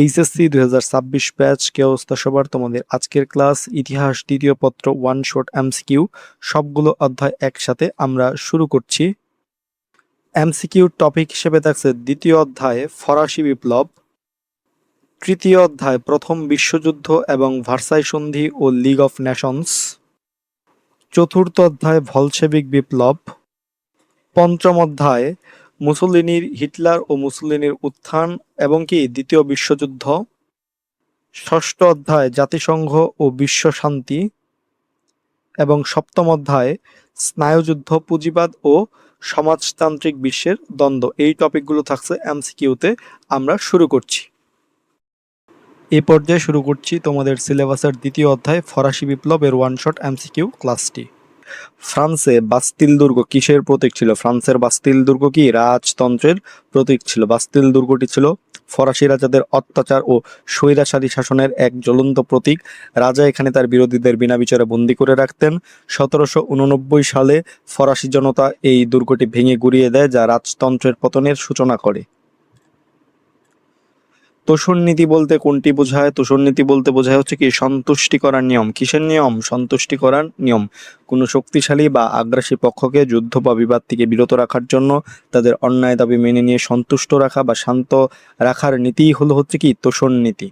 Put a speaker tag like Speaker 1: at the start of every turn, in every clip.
Speaker 1: HSC 2026 batch কে অবস্থা সবার। তোমাদের আজকের ক্লাস ইতিহাস দ্বিতীয় পত্র ওয়ান শর্ট এমসিকিউ, সবগুলো অধ্যায় একসাথে আমরা শুরু করছি। এমসিকিউ টপিক হিসেবে থাকছে দ্বিতীয় অধ্যায়ে ফরাসি বিপ্লব, তৃতীয় অধ্যায় প্রথম বিশ্বযুদ্ধ এবং ভার্সাই সন্ধি ও লিগ অফ নেশনস, চতুর্থ অধ্যায় ভলশেভিক বিপ্লব, পঞ্চম অধ্যায় মুসোলিনির হিটলার ও মুসোলিনির উত্থান এবং কি দ্বিতীয় বিশ্বযুদ্ধ, ষষ্ঠ অধ্যায় জাতিসংঘ ও বিশ্ব শান্তি এবং সপ্তম অধ্যায় স্নায়ুযুদ্ধ, পুঁজিবাদ ও সমাজতান্ত্রিক বিশ্বের দ্বন্দ্ব। এই টপিকগুলো থাকছে এমসিকিউতে। আমরা শুরু করছি। এই পর্যায়ে শুরু করছি তোমাদের সিলেবাসের দ্বিতীয় অধ্যায় ফরাসি বিপ্লবের ওয়ান শট এমসিকিউ ক্লাসটি। ফ্রান্সে বাস্তিল দুর্গ কিসের প্রতীক ছিল? ফ্রান্সের বাস্তিল দুর্গ কি রাজতন্ত্রের প্রতীক ছিল। বাস্তিল দুর্গটি ছিল ফরাসি রাজাদের অত্যাচার ও স্বৈরাচারী শাসনের এক জ্বলন্ত প্রতীক। রাজা এখানে তার বিরোধীদের বিনা বিচারে বন্দী করে রাখতেন। 1789 সালে ফরাসি জনতা এই দুর্গটি ভেঙে গুড়িয়ে দেয়, যা রাজতন্ত্রের পতনের সূচনা করে। তোষণ নীতি বলতে কোনটি বোঝায়? তোষণ নীতি বলতে বোঝায় হচ্ছে কি সন্তুষ্টি করার নিয়ম। কিসের নিয়ম? সন্তুষ্টি করার নিয়ম। কোনো শক্তিশালী বা আগ্রাসী পক্ষকে যুদ্ধ বা বিবাদ থেকে বিরত রাখার জন্য তাদের অন্যায় দাবি মেনে নিয়ে সন্তুষ্ট রাখা বা শান্ত রাখার নীতিই হচ্ছে কি তোষণ নীতি।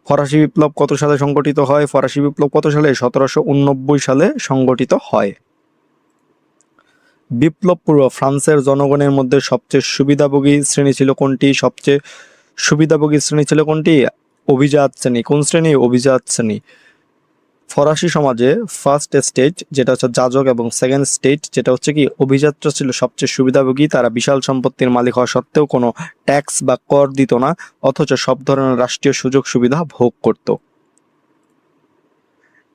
Speaker 1: ফরাসি বিপ্লব কত সালে সংগঠিত হয়? ফরাসি বিপ্লব কত সালে? 1789 সালে সংগঠিত হয়। বিপ্লব পূর্ব ফ্রান্সের জনগণের মধ্যে সবচেয়ে সুবিধাভোগী শ্রেণী ছিল কোনটি? সবচেয়ে সুবিধাভোগী শ্রেণী ছিল কোনটি? অভিজাত শ্রেণী। কোন শ্রেণী? অভিজাত শ্রেণী। ফরাসি সমাজে ফার্স্ট স্টেজ যেটা হচ্ছে যাজক এবং সেকেন্ড স্টেজ যেটা হচ্ছে কি অভিজাতরা ছিল সবচেয়ে সুবিধাভোগী। তারা বিশাল সম্পত্তির মালিক হওয়া সত্ত্বেও কোনো ট্যাক্স বা কর দিত না, অথচ সব ধরনের রাষ্ট্রীয় সুযোগ সুবিধা ভোগ করত।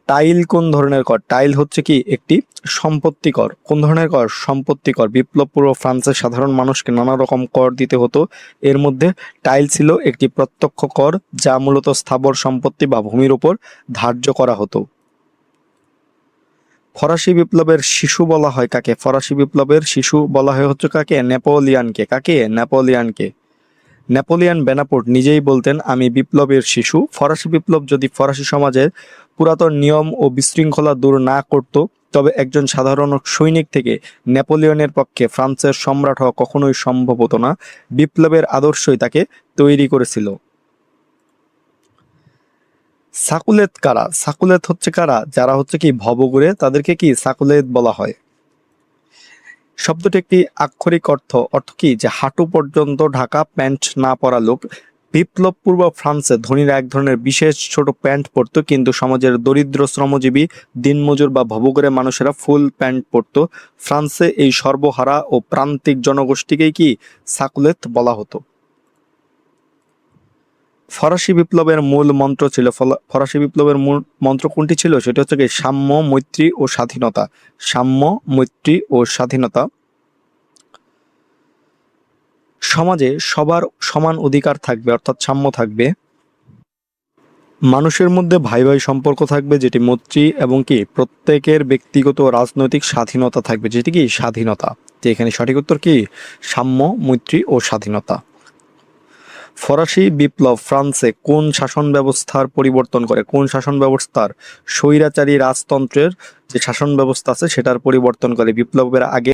Speaker 1: টাইল কোন ধরনের কর? টাইল হচ্ছে কি একটি সম্পত্তি কর। কোন ধরনের কর? সম্পত্তি কর। বিপ্লব পূর্ব ফ্রান্সের সাধারণ মানুষকে নানা রকম কর দিতে হতো। এর মধ্যে টাইল ছিল একটি প্রত্যক্ষ কর, যা মূলত স্থাবর সম্পত্তি বা ভূমির উপর ধার্য করা হতো। ফরাসি বিপ্লবের শিশু বলা হয় কাকে? ফরাসি বিপ্লবের শিশু বলা হয় হচ্ছে কাকে? নেপোলিয়ানকে। কাকে? নেপোলিয়ানকে। নেপোলিয়ান বেনাপোর্ট নিজেই বলতেন, আমি বিপ্লবের শিশু। ফরাসি বিপ্লব যদি ফরাসি সমাজের পুরাতন নিয়ম ও বিশৃঙ্খলা দূর না করত, তবে একজন সাধারণ সৈনিক থেকে নেপোলিয়নের পক্ষে ফ্রান্সের সম্রাট হওয়া কখনোই সম্ভব হতো না। বিপ্লবের আদর্শই তাকে তৈরি করেছিল। সাকুলেত কারা? সাকুলেত হচ্ছে কারা? যারা হচ্ছে কি ভবঘুরে, তাদেরকে কি সাকুলেত বলা হয়। শব্দটি একটি আক্ষরিক অর্থ কি? যে হাঁটু পর্যন্ত ঢাকা প্যান্ট না পরা লোক। বিপ্লব পূর্ব ফ্রান্সে ধনীরা এক ধরনের বিশেষ ছোট প্যান্ট পরতো, কিন্তু সমাজের দরিদ্র শ্রমজীবী দিনমজুর বা ভবঘুরে মানুষেরা ফুল প্যান্ট পরতো। ফ্রান্সে এই সর্বহারা ও প্রান্তিক জনগোষ্ঠীকেই কি সাকুলেত বলা হতো। ফরাসি বিপ্লবের মূল মন্ত্র ছিল ফরাসি বিপ্লবের মূল মন্ত্র কোনটি ছিল? সেটা হচ্ছে কি সাম্য, মৈত্রী ও স্বাধীনতা। সাম্য, মৈত্রী ও স্বাধীনতা। সমাজে সবার সমান অধিকার থাকবে, অর্থাৎ সাম্য থাকবে। মানুষের মধ্যে ভাই ভাই সম্পর্ক থাকবে, যেটি মৈত্রী, এবং কি প্রত্যেকের ব্যক্তিগত রাজনৈতিক স্বাধীনতা থাকবে, যেটি কি স্বাধীনতা। যে এখানে সঠিক উত্তর কি সাম্য, মৈত্রী ও স্বাধীনতা। ফরাসি বিপ্লব ফ্রান্সে কোন শাসন ব্যবস্থার পরিবর্তন করে? কোন শাসন ব্যবস্থার? স্বৈরাচারী রাজতন্ত্রের যে শাসন ব্যবস্থা আছে সেটার পরিবর্তন করে। বিপ্লবের আগে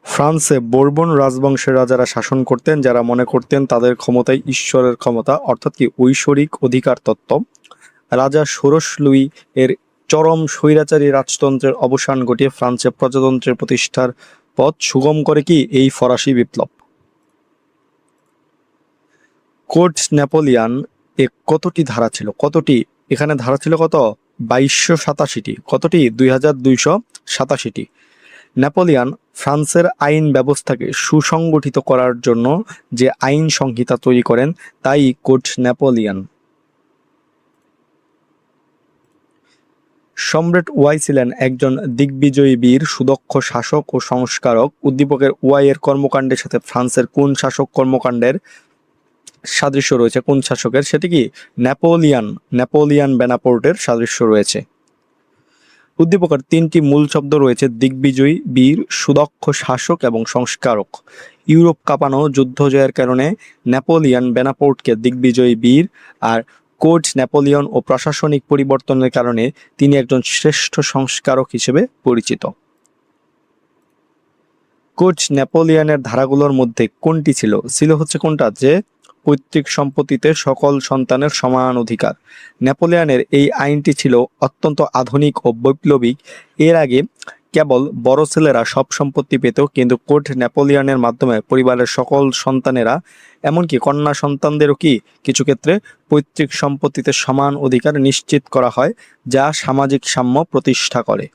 Speaker 1: ফ্রান্সে বোরবন রাজবংশের রাজারা শাসন করতেন, যারা মনে করতেন তাদের ক্ষমতাই ঈশ্বরের ক্ষমতা, অর্থাৎ কি ঐশ্বরিক অধিকার তত্ত্ব। রাজা ষোড়শ লুই এর চরম স্বৈরাচারী রাজতন্ত্রের অবসান ঘটিয়ে ফ্রান্সে প্রজাতন্ত্রের প্রতিষ্ঠার পথ সুগম করে কি এই ফরাসি বিপ্লব। কোড নেপোলিয়ান এ কতটি ধারা ছিল? কতটি? এখানে ধারা ছিল কত? 2287টি। কতটি? 2287টি। নেপোলিয়ান ফ্রান্সের আইন ব্যবস্থাকে সুসংগঠিত করার জন্য যে আইন সংহিতা তৈরি করেন তাই কোড নেপোলিয়ান। সম্রাট ওয়াই ছিলেন একজন দিগ্বিজয়ী বীর, সুদক্ষ শাসক ও সংস্কারক। উদ্দীপকের ওয়াই এর কর্মকাণ্ডের সাথে ফ্রান্সের কোন শাসক কর্মকাণ্ডের সাদৃশ্য রয়েছে? কোন শাসকের? সেটি কি নেপোলিয়ান। নেপোলিয়ান বেনাপোর্টের সাদৃশ্য রয়েছে। উদ্দীপকের তিনটি মূল শব্দ রয়েছে: দিগ্বিজয়ী, বীর, সুদক্ষ শাসক এবং সংস্কারক। ইউরোপ কাঁপানো যুদ্ধ জয়ের কারণে নেপোলিয়ন বেনাপোর্টকে দিগ্বিজয়ী বীর, আর কোড নেপোলিয়ন ও প্রশাসনিক পরিবর্তনের কারণে তিনি একজন শ্রেষ্ঠ সংস্কারক হিসেবে পরিচিত। কোড নেপোলিয়নের ধারাগুলোর মধ্যে কোনটি ছিল? ছিল হচ্ছে কোনটা, যে পৈতৃক সম্পত্তিতে সকল সন্তানের সমান অধিকার। নেপোলিয়নের এই আইনটি ছিল অত্যন্ত আধুনিক ও বৈপ্লবিক। এর আগে কেবল বড় ছেলেরা সব সম্পত্তি পেত, কিন্তু কোড নেপোলিয়নের মাধ্যমে পরিবারের সকল সন্তানেরা, এমনকি কন্যা সন্তানদেরও কিছু ক্ষেত্রে পৈতৃক সম্পত্তিতে সমান অধিকার নিশ্চিত করা হয়, যা সামাজিক সাম্য প্রতিষ্ঠা করে।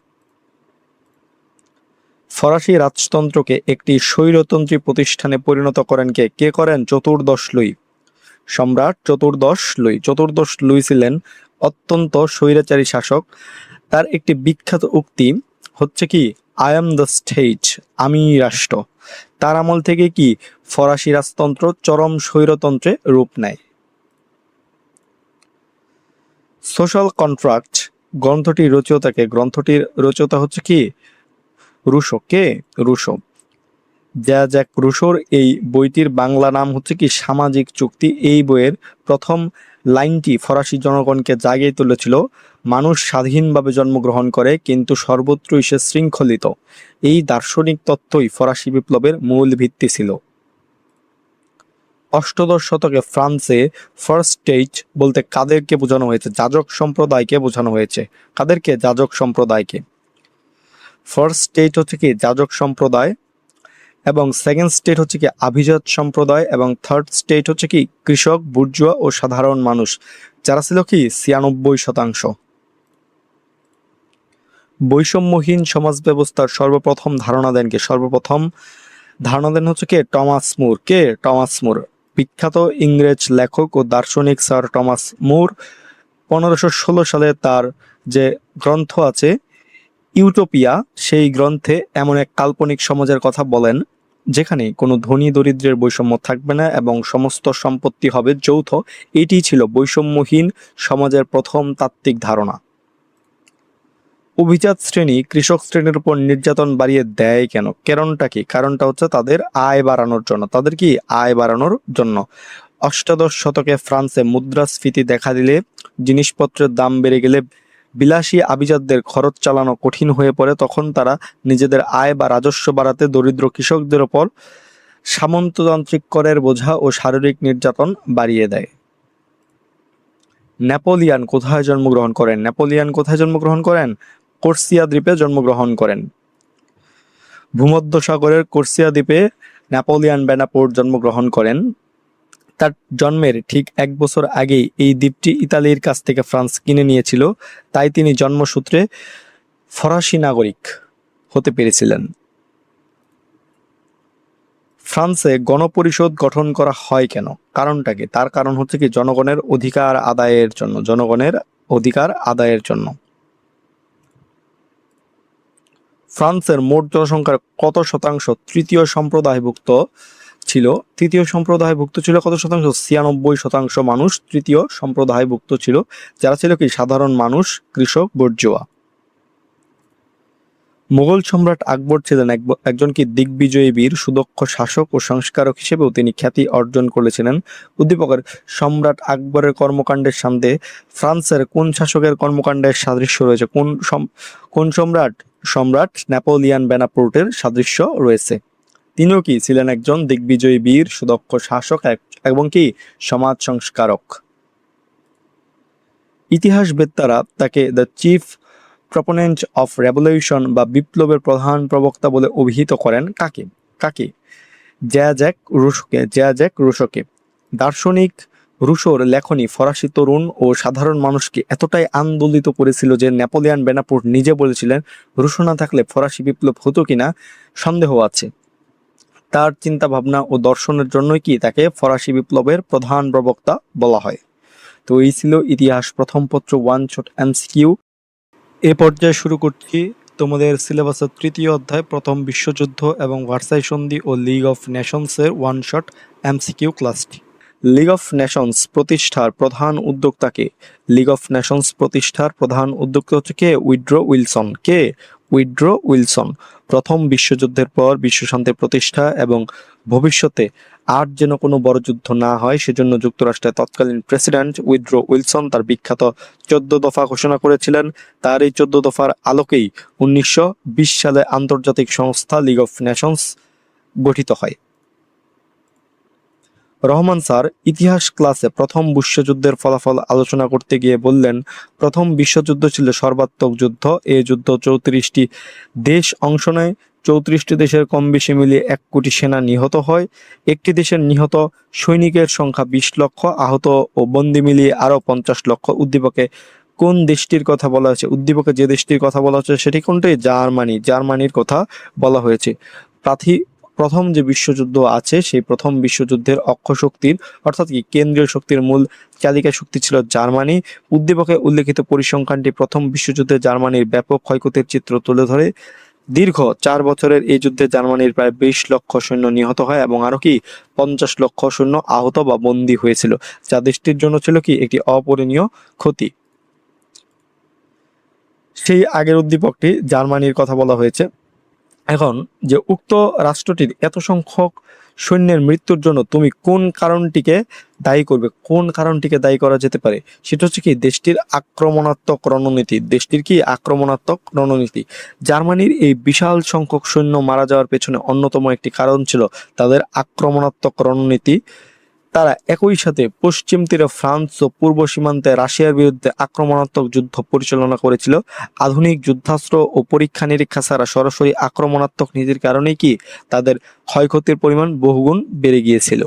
Speaker 1: ফরাসি রাজতন্ত্রকে একটি স্বৈরতন্ত্রী প্রতিষ্ঠানে পরিণত করেন কে? কে করেন? চতুর্দশ লুই। সম্রাট চতুর্দশ লুই। চতুর্দশ লুই ছিলেন অত্যন্ত স্বৈরাচারী শাসক। তার একটি বিখ্যাত উক্তি হচ্ছে আই এম দ্য স্টেট, আমি রাষ্ট্র। তার আমল থেকে ফরাসি রাজতন্ত্র চরম স্বৈরতন্ত্রে রূপ নেয়। সোশ্যাল কন্ট্রাক্ট গ্রন্থটির রচয়িতাকে? গ্রন্থটির রচয়িতা হচ্ছে রুশো। কে? রুশো। জ্যাক রুশোর এই বইটির বাংলা নাম হচ্ছে সামাজিক চুক্তি। এই বইয়ের প্রথম লাইনটি ফরাসি জনগণকে জাগিয়ে তুলেছিল: মানুষ স্বাধীনভাবে জন্মগ্রহণ করে, কিন্তু সর্বত্রই সে শৃঙ্খলিত। এই দার্শনিক তত্ত্বই ফরাসি বিপ্লবের মূল ভিত্তি ছিল। অষ্টাদশ শতকে ফ্রান্সে ফার্স্ট স্টেট বলতে কাদেরকে বোঝানো হয়েছে? যাজক সম্প্রদায়কে বোঝানো হয়েছে। কাদেরকে? যাজক সম্প্রদায়কে। ফার্স্ট স্টেট হচ্ছে যাজক সম্প্রদায়, এবং সেকেন্ড স্টেট হচ্ছে আভিজাত সম্প্রদায়, এবং থার্ড স্টেট হচ্ছে কৃষক, বুর্জোয়া ও সাধারণ মানুষ, যারা ছিল 96%। বৈষম্যহীন সমাজ ব্যবস্থার সর্বপ্রথম ধারণা দেন কে? সর্বপ্রথম ধারণা দেন হচ্ছে টমাস মুর। কে? টমাস মুর। বিখ্যাত ইংরেজ লেখক ও দার্শনিক স্যার টমাস মুর 1516 সালে তার যে গ্রন্থ আছে ইউটোপিয়া, সেই গ্রন্থে এমন এক কাল্পনিক সমাজের কথা বলেন যেখানে কোনো ধনী দরিদ্রের বৈষম্য থাকবে না এবং সমস্ত সম্পত্তি হবে যৌথ। এটি ছিল বৈষম্যহীন সমাজের প্রথম তাত্ত্বিক ধারণা। অভিজাত শ্রেণী কৃষক শ্রেণীর উপর নির্যাতন বাড়িয়ে দেয় কেন? কারণটা কি? কারণটা হচ্ছে তাদের আয় বাড়ানোর জন্য। তাদের আয় বাড়ানোর জন্য। অষ্টাদশ শতকে ফ্রান্সে মুদ্রাস্ফীতি দেখা দিলে, জিনিসপত্রের দাম বেড়ে গেলে বিলাসী আভিজাতদের খরচ চালানো কঠিন হয়ে পড়ে। তখন তারা নিজেদের আয় বা রাজস্ব বাড়াতে দরিদ্র কৃষকদের ওপর সামন্ততান্ত্রিক করের বোঝা ও শারীরিক নির্যাতন বাড়িয়ে দেয়। নেপোলিয়ন কোথায় জন্মগ্রহণ করেন? নেপোলিয়ন কোথায় জন্মগ্রহণ করেন? কোর্সিয়া দ্বীপে জন্মগ্রহণ করেন। ভূমধ্যসাগরের কোর্সিয়া দ্বীপে নেপোলিয়ন বেনাপোর্ট জন্মগ্রহণ করেন। তার জন্মের ঠিক 1 বছর আগেই এই দ্বীপটি ইতালির কাছ থেকে ফ্রান্স কিনে নিয়েছিল, তাই তিনি জন্মসূত্রে ফরাসি নাগরিক হতে পেরেছিলেন। ফ্রান্সে গণপরিষদ গঠন করা হয় কেন? কারণটা কি? তার কারণ হচ্ছে জনগণের অধিকার আদায়ের জন্য। জনগণের অধিকার আদায়ের জন্য। ফ্রান্সের মোট জনসংখ্যার কত শতাংশ তৃতীয় সম্প্রদায়ভুক্ত ছিল? তৃতীয় সম্প্রদায়ভুক্ত ছিল কত শতাংশ? 96% মানুষ তৃতীয় সম্প্রদায়ভুক্ত ছিল, যারা ছিল সাধারণ মানুষ, কৃষক, বুর্জোয়া। মুঘল সম্রাট আকবর ছিলেন একজন দিগ্বিজয়ী বীর, সুদক্ষ শাসক ও সংস্কারক হিসেবেও তিনি খ্যাতি অর্জন করেছিলেন। উদ্দীপকের সম্রাট আকবরের কর্মকাণ্ডের সাথে ফ্রান্সের কোন শাসকের কর্মকাণ্ডের সাদৃশ্য রয়েছে? কোন সম্রাট? সম্রাট নেপোলিয়ন বেনাপোর্টের সাদৃশ্য রয়েছে। তিনিও ছিলেন একজন দিগ্বিজয়ী বীর, সুদক্ষ শাসক এবং সমাজ সংস্কারক। ইতিহাসবেত্তারা তাকে the chief proponent of revolution বা বিপ্লবের প্রধান প্রবক্তা বলে অভিহিত করেন। কাকে? জ্যাক রুশোকে। দার্শনিক রুশোর লেখনী ফরাসি তরুণ ও সাধারণ মানুষকে এতটাই আন্দোলিত করেছিল যে নেপোলিয়ন বেনাপোর্ট নিজে বলেছিলেন, রুশো না থাকলে ফরাসি বিপ্লব হতো কিনা সন্দেহ আছে। তার চিন্তা ভাবনা ও দর্শনের জন্যই তাকে ফরাসি বিপ্লবের প্রধান প্রবক্তা বলা হয়। তো এই ছিল ইতিহাস প্রথম পত্র 1 শট MCQ। এ পর্যায়ে শুরু করছি তোমাদের সিলেবাসের 3য় অধ্যায় প্রথম বিশ্বযুদ্ধ এবং ভার্সাই সন্ধি ও লিগ অফ নেশনসের 1 শট MCQ ক্লাসটি। লিগ অফ নেশনস প্রতিষ্ঠার প্রধান উদ্যোক্তাকে? লিগ অফ নেশনস প্রতিষ্ঠার প্রধান উদ্যোক্তা হচ্ছে কে? Woodrow Wilson. কে? Woodrow Wilson. প্রথম বিশ্বযুদ্ধের পর বিশ্বশান্তি প্রতিষ্ঠা এবং ভবিষ্যতে আর যেন কোনো বড় যুদ্ধ না হয় সেজন্য যুক্তরাষ্ট্রের তৎকালীন প্রেসিডেন্ট উইড্রো উইলসন তার বিখ্যাত 14 দফা ঘোষণা করেছিলেন। তার এই 14 দফার আলোকেই 1920 সালে আন্তর্জাতিক সংস্থা লিগ অফ নেশনস গঠিত হয়। রহমান স্যার ইতিহাস ক্লাসে প্রথম বিশ্বযুদ্ধের ফলাফল আলোচনা করতে গিয়ে বললেন, প্রথম বিশ্বযুদ্ধ ছিল সর্বাত্মক যুদ্ধ। এই যুদ্ধ 34টি দেশ অংশ নেয়। 34টি দেশের কম বেশি মিলিয়ে 1 কোটি সেনা নিহত হয়। একটি দেশের নিহত সৈনিকের সংখ্যা 20 লক্ষ, আহত ও বন্দী মিলিয়ে আরও 50 লক্ষ। উদ্দীপকে কোন দেশটির কথা বলা হয়েছে? উদ্দীপকে যে দেশটির কথা বলা হচ্ছে সেটি কোনটি? জার্মানি। জার্মানির কথা বলা হয়েছে। প্রথম যে বিশ্বযুদ্ধ আছে সেই প্রথম বিশ্বযুদ্ধের অক্ষ শক্তির অর্থাৎ কি কেন্দ্রীয় শক্তির মূল চালিকা শক্তি ছিল জার্মানি। উদ্দীপকে উল্লেখিত পরিসংখ্যানটি প্রথম বিশ্বযুদ্ধে জার্মানির ব্যাপক ক্ষয়ক্ষতির চিত্র তুলে ধরে। দীর্ঘ 4 বছরের এই যুদ্ধে জার্মানির প্রায় 20 লক্ষ সৈন্য নিহত হয় এবং আরো কি 50 লক্ষ সৈন্য আহত বা বন্দী হয়েছিল, যা দেশটির জন্য ছিল কি একটি অপূরণীয় ক্ষতি। সেই আগের উদ্দীপকটি জার্মানির কথা বলা হয়েছে। এখন যে উক্ত রাষ্ট্রটির এত সংখ্যক সৈন্যের মৃত্যুর জন্য তুমি কোন কারণটিকে দায়ী করবে? কোন কারণটিকে দায়ী করা যেতে পারে? সেটা হচ্ছে কি দেশটির আক্রমণাত্মক রণনীতি। দেশটির কি আক্রমণাত্মক রণনীতি। জার্মানির এই বিশাল সংখ্যক সৈন্য মারা যাওয়ার পেছনে অন্যতম একটি কারণ ছিল তাদের আক্রমণাত্মক রণনীতি। তারা একই সাথে পশ্চিম তীরে ফ্রান্স ও পূর্ব সীমান্তে রাশিয়ার বিরুদ্ধে আক্রমণাত্মক যুদ্ধ পরিচালনা করেছিল। আধুনিক যুদ্ধাস্ত্র ও পরীক্ষা নিরীক্ষা ছাড়া সরাসরি আক্রমণাত্মক নীতির কারণেই কি তাদের ক্ষয়ক্ষতির পরিমাণ বহুগুণ বেড়ে গিয়েছিল।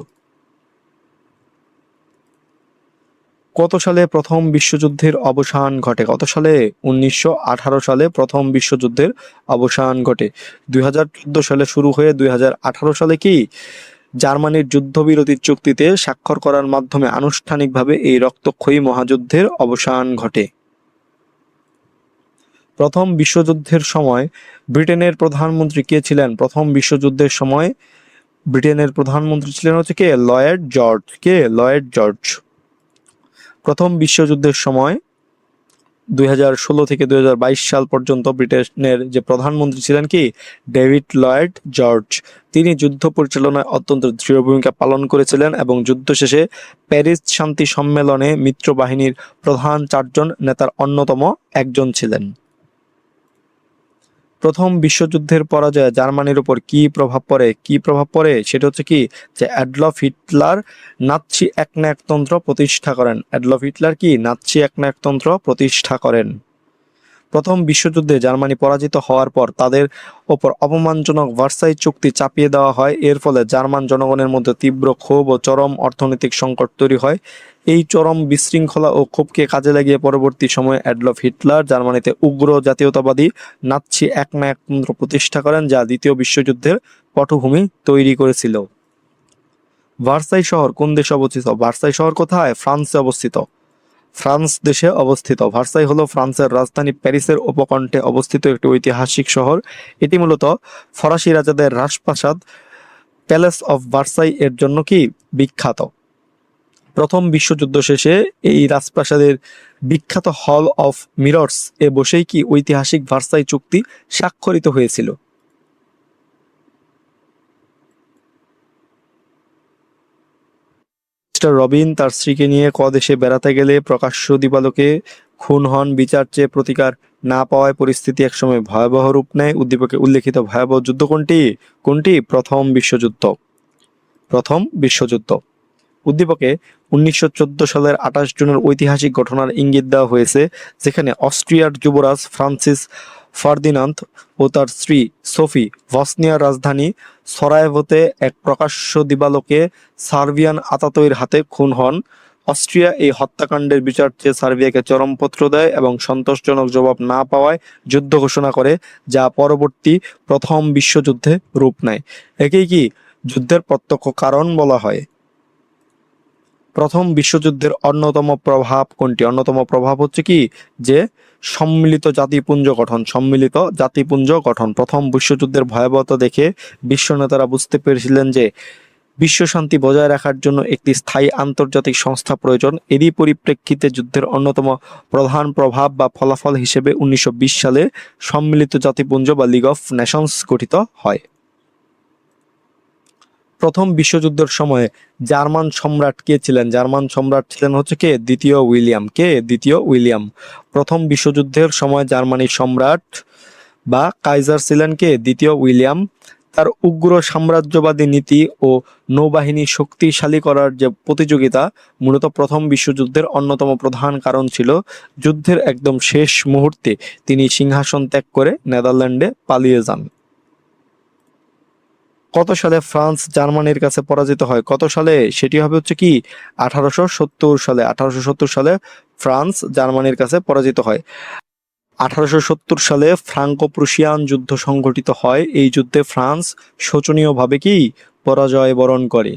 Speaker 1: কত সালে প্রথম বিশ্বযুদ্ধের অবসান ঘটে? কত সালে? 1918 সালে প্রথম বিশ্বযুদ্ধের অবসান ঘটে। 2014 সালে শুরু হয়ে 2018 সালে কি জার্মানির যুদ্ধবিরতির চুক্তিতে স্বাক্ষর করার মাধ্যমে আনুষ্ঠানিকভাবে এই রক্তক্ষয়ী মহাযুদ্ধের অবসান ঘটে। প্রথম বিশ্বযুদ্ধের সময় ব্রিটেনের প্রধানমন্ত্রী কে ছিলেন? প্রথম বিশ্বযুদ্ধের সময় ব্রিটেনের প্রধানমন্ত্রী ছিলেন হচ্ছে কে? Lloyd George. কে? Lloyd George. প্রথম বিশ্বযুদ্ধের সময় 2016 থেকে 2022 সাল পর্যন্ত ব্রিটেনের যে প্রধানমন্ত্রী ছিলেন কি? David Lloyd George. তিনি যুদ্ধ পরিচালনায় অত্যন্ত দৃঢ় ভূমিকা পালন করেছিলেন এবং যুদ্ধ শেষে প্যারিস শান্তি সম্মেলনে মিত্র বাহিনীর প্রধান 4 জন নেতার অন্যতম একজন ছিলেন। প্রথম বিশ্বযুদ্ধের পরাজয়ে জার্মানির উপর কি প্রভাব পড়ে? কি প্রভাব পড়ে? সেটা হচ্ছে কি যে অ্যাডলফ হিটলার নাৎসি একনায়কতন্ত্র প্রতিষ্ঠা করেন। অ্যাডলফ হিটলার কি নাৎসি একনায়কতন্ত্র প্রতিষ্ঠা করেন। প্রথম বিশ্বযুদ্ধে জার্মানি পরাজিত হওয়ার পর তাদের ওপর অপমানজনক ভার্সাই চুক্তি চাপিয়ে দেওয়া হয়। এর ফলে জার্মান জনগণের মধ্যে তীব্র ক্ষোভ ও চরম অর্থনৈতিক সংকট তৈরি হয়। এই চরম বিশৃঙ্খলা ও ক্ষোভকে কাজে লাগিয়ে পরবর্তী সময়ে অ্যাডলফ হিটলার জার্মানিতে উগ্র জাতীয়তাবাদী নাৎসি একনায়কতন্ত্র প্রতিষ্ঠা করেন, যা দ্বিতীয় বিশ্বযুদ্ধের পটভূমি তৈরি করেছিল। ভার্সাই শহর কোন দেশে অবস্থিত? ভার্সাই শহর কোথায়? ফ্রান্সে অবস্থিত। ফ্রান্স দেশে অবস্থিত। ভার্সাই হলো ফ্রান্সের রাজধানী প্যারিসের উপকণ্ঠে অবস্থিত একটি ঐতিহাসিক শহর। এটি মূলত ফরাসি রাজাদের রাজপ্রাসাদ প্যালেস অফ ভার্সাই এর জন্য কি বিখ্যাত। প্রথম বিশ্বযুদ্ধ শেষে এই রাজপ্রাসাদের বিখ্যাত হল অফ মিরর্স এ বসেই কি ঐতিহাসিক ভার্সাই চুক্তি স্বাক্ষরিত হয়েছিল। মিস্টার রবিন তার স্ত্রীকে নিয়ে দেশে বেড়াতে গেলে প্রকাশ্য দিবালোকে খুন হন। বিচার চেয়ে প্রতিকার না পাওয়ায় পরিস্থিতি একসময় ভয়াবহ রূপ নেয়। উদ্দীপকে উল্লেখিত ভয়াবহ যুদ্ধ কোনটি? কোনটি? প্রথম বিশ্বযুদ্ধ। প্রথম বিশ্বযুদ্ধ। উদ্দীপকে 1914 সালের 28 জুনের ঐতিহাসিক ঘটনার ইঙ্গিত দেওয়া হয়েছে, যেখানে অস্ট্রিয়ার যুবরাজ ফ্রান্সিস ফার্দিনান্দ ও তার স্ত্রী সোফি বসনিয়ার রাজধানী সরায়েভোতে এক প্রকাশ্য দিবালোকে সার্বিয়ান আতাতৈর হাতে খুন হন। অস্ট্রিয়া এই হত্যাকাণ্ডের বিচার চেয়ে সার্বিয়াকে চরমপত্র দেয় এবং সন্তোষজনক জবাব না পাওয়ায় যুদ্ধ ঘোষণা করে, যা পরবর্তী প্রথম বিশ্বযুদ্ধে রূপ নেয়। একেই কি যুদ্ধের প্রত্যক্ষ কারণ বলা হয়। প্রথম বিশ্বযুদ্ধের অন্যতম প্রভাব কোনটি? অন্যতম প্রভাব হচ্ছে কি যে সম্মিলিত জাতিপুঞ্জ গঠন। সম্মিলিত জাতিপুঞ্জ গঠন। প্রথম বিশ্বযুদ্ধের ভয়াবহতা দেখে বিশ্ব নেতারা বুঝতে পেরেছিলেন যে বিশ্ব শান্তি বজায় রাখার জন্য একটি স্থায়ী আন্তর্জাতিক সংস্থা প্রয়োজন। এরই পরিপ্রেক্ষিতে যুদ্ধের অন্যতম প্রধান প্রভাব বা ফলাফল হিসেবে 1920 সালে সম্মিলিত জাতিপুঞ্জ বা লিগ অফ নেশনস গঠিত হয়। প্রথম বিশ্বযুদ্ধের সময়ে জার্মান সম্রাট কে ছিলেন? জার্মান সম্রাট ছিলেন হচ্ছে কে? দ্বিতীয় উইলিয়াম। কে? দ্বিতীয় উইলিয়াম। প্রথম বিশ্বযুদ্ধের সময় জার্মানির সম্রাট বা কাইজার ছিলেন কে? দ্বিতীয় উইলিয়াম। তার উগ্র সাম্রাজ্যবাদী নীতি ও নৌবাহিনী শক্তিশালী করার যে প্রতিযোগিতা মূলত প্রথম বিশ্বযুদ্ধের অন্যতম প্রধান কারণ ছিল। যুদ্ধের একদম শেষ মুহূর্তে তিনি সিংহাসন ত্যাগ করে নেদারল্যান্ডে পালিয়ে যান। কত সালে ফ্রান্স জার্মানির কাছে পরাজিত হয়? কত সালে? সেটি হবে হচ্ছে কি 1870 সালে। 1870 সালে ফ্রান্স জার্মানির কাছে পরাজিত হয়। 1870 সালে ফ্রাঙ্কো প্রুশিয়ান যুদ্ধ সংঘটিত হয়। এই যুদ্ধে ফ্রান্স শোচনীয়ভাবে কি পরাজয় বরণ করে।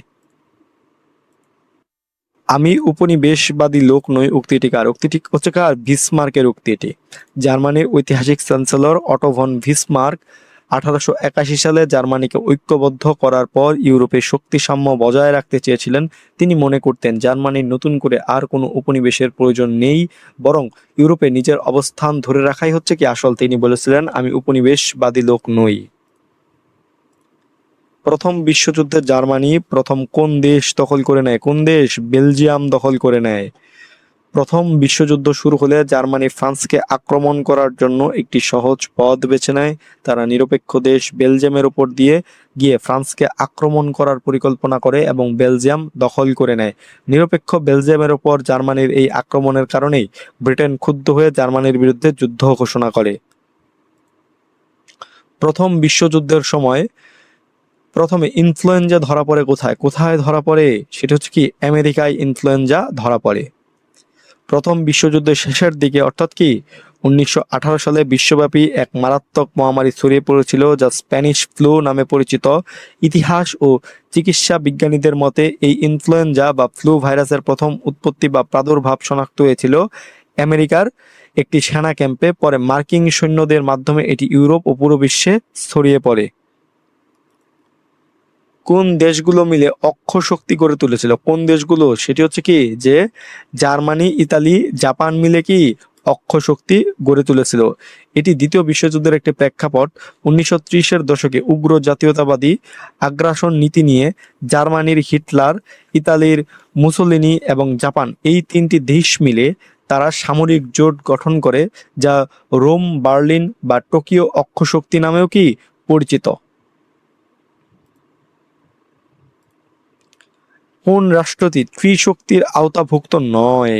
Speaker 1: আমি উপনিবেশবাদী লোক নই উক্তিটি কার? উক্তিটি হচ্ছে কার? ভিসমার্কের উক্তি এটি। জার্মানির ঐতিহাসিক চ্যান্সেলর অটো ভন ভিসমার্ক 1881 সালে জার্মানিকে ঐক্যবদ্ধ করার পর ইউরোপে শক্তি সাম্য বজায় রাখতে চেয়েছিলেন। তিনি মনে করতেন জার্মানির নতুন করে আর কোনো উপনিবেশের প্রয়োজন নেই, বরং ইউরোপে নিজের অবস্থান ধরে রাখাই হচ্ছে কি আসল। তিনি বলেছিলেন আমি উপনিবেশবাদী লোক নই। প্রথম বিশ্বযুদ্ধে জার্মানি প্রথম কোন দেশ দখল করে নেয়? কোন দেশ? বেলজিয়াম দখল করে নেয়। প্রথম বিশ্বযুদ্ধ শুরু হলে জার্মানি ফ্রান্সকে আক্রমণ করার জন্য একটি সহজ পথ বেছে নেয়। তারা নিরপেক্ষ দেশ বেলজিয়ামের উপর দিয়ে গিয়ে ফ্রান্সকে আক্রমণ করার পরিকল্পনা করে এবং বেলজিয়াম দখল করে নেয়। নিরপেক্ষ বেলজিয়ামের উপর জার্মানির এই আক্রমণের কারণেই ব্রিটেন ক্ষুব্ধ হয়ে জার্মানির বিরুদ্ধে যুদ্ধ ঘোষণা করে। প্রথম বিশ্বযুদ্ধের সময় প্রথমে ইনফ্লুয়েঞ্জা ধরা পড়ে কোথায়? কোথায় ধরা পড়ে? সেটা হচ্ছে কি আমেরিকায় ইনফ্লুয়েঞ্জা ধরা পড়ে। প্রথম বিশ্বযুদ্ধের শেষের দিকে অর্থাৎ কি 1918 সালে বিশ্বব্যাপী এক মারাত্মক মহামারী ছড়িয়ে পড়েছিল যা স্প্যানিশ ফ্লু নামে পরিচিত। ইতিহাস ও চিকিৎসা বিজ্ঞানীদের মতে এই ইনফ্লুয়েঞ্জা বা ফ্লু ভাইরাসের প্রথম উৎপত্তি বা প্রাদুর্ভাব শনাক্ত হয়েছিল আমেরিকার একটি সেনা ক্যাম্পে। পরে মার্কিন সৈন্যদের মাধ্যমে এটি ইউরোপ ও পুরো বিশ্বে ছড়িয়ে পড়ে। কোন দেশগুলো মিলে অক্ষ শক্তি গড়ে তুলেছিল? কোন দেশগুলো? সেটি হচ্ছে কি যে জার্মানি, ইতালি, জাপান মিলে কি অক্ষ শক্তি গড়ে তুলেছিল। এটি দ্বিতীয় বিশ্বযুদ্ধের একটি প্রেক্ষাপট। 1930-এর দশকে উগ্র জাতীয়তাবাদী আগ্রাসন নীতি নিয়ে জার্মানির হিটলার, ইতালির মুসোলিনি এবং জাপান এই তিনটি দেশ মিলে তারা সামরিক জোট গঠন করে যা রোম, বার্লিন বা টোকিও অক্ষ শক্তি নামেও কি পরিচিত। কোন রাষ্ট্রটি ত্রিশক্তির আওতাভুক্ত নয়?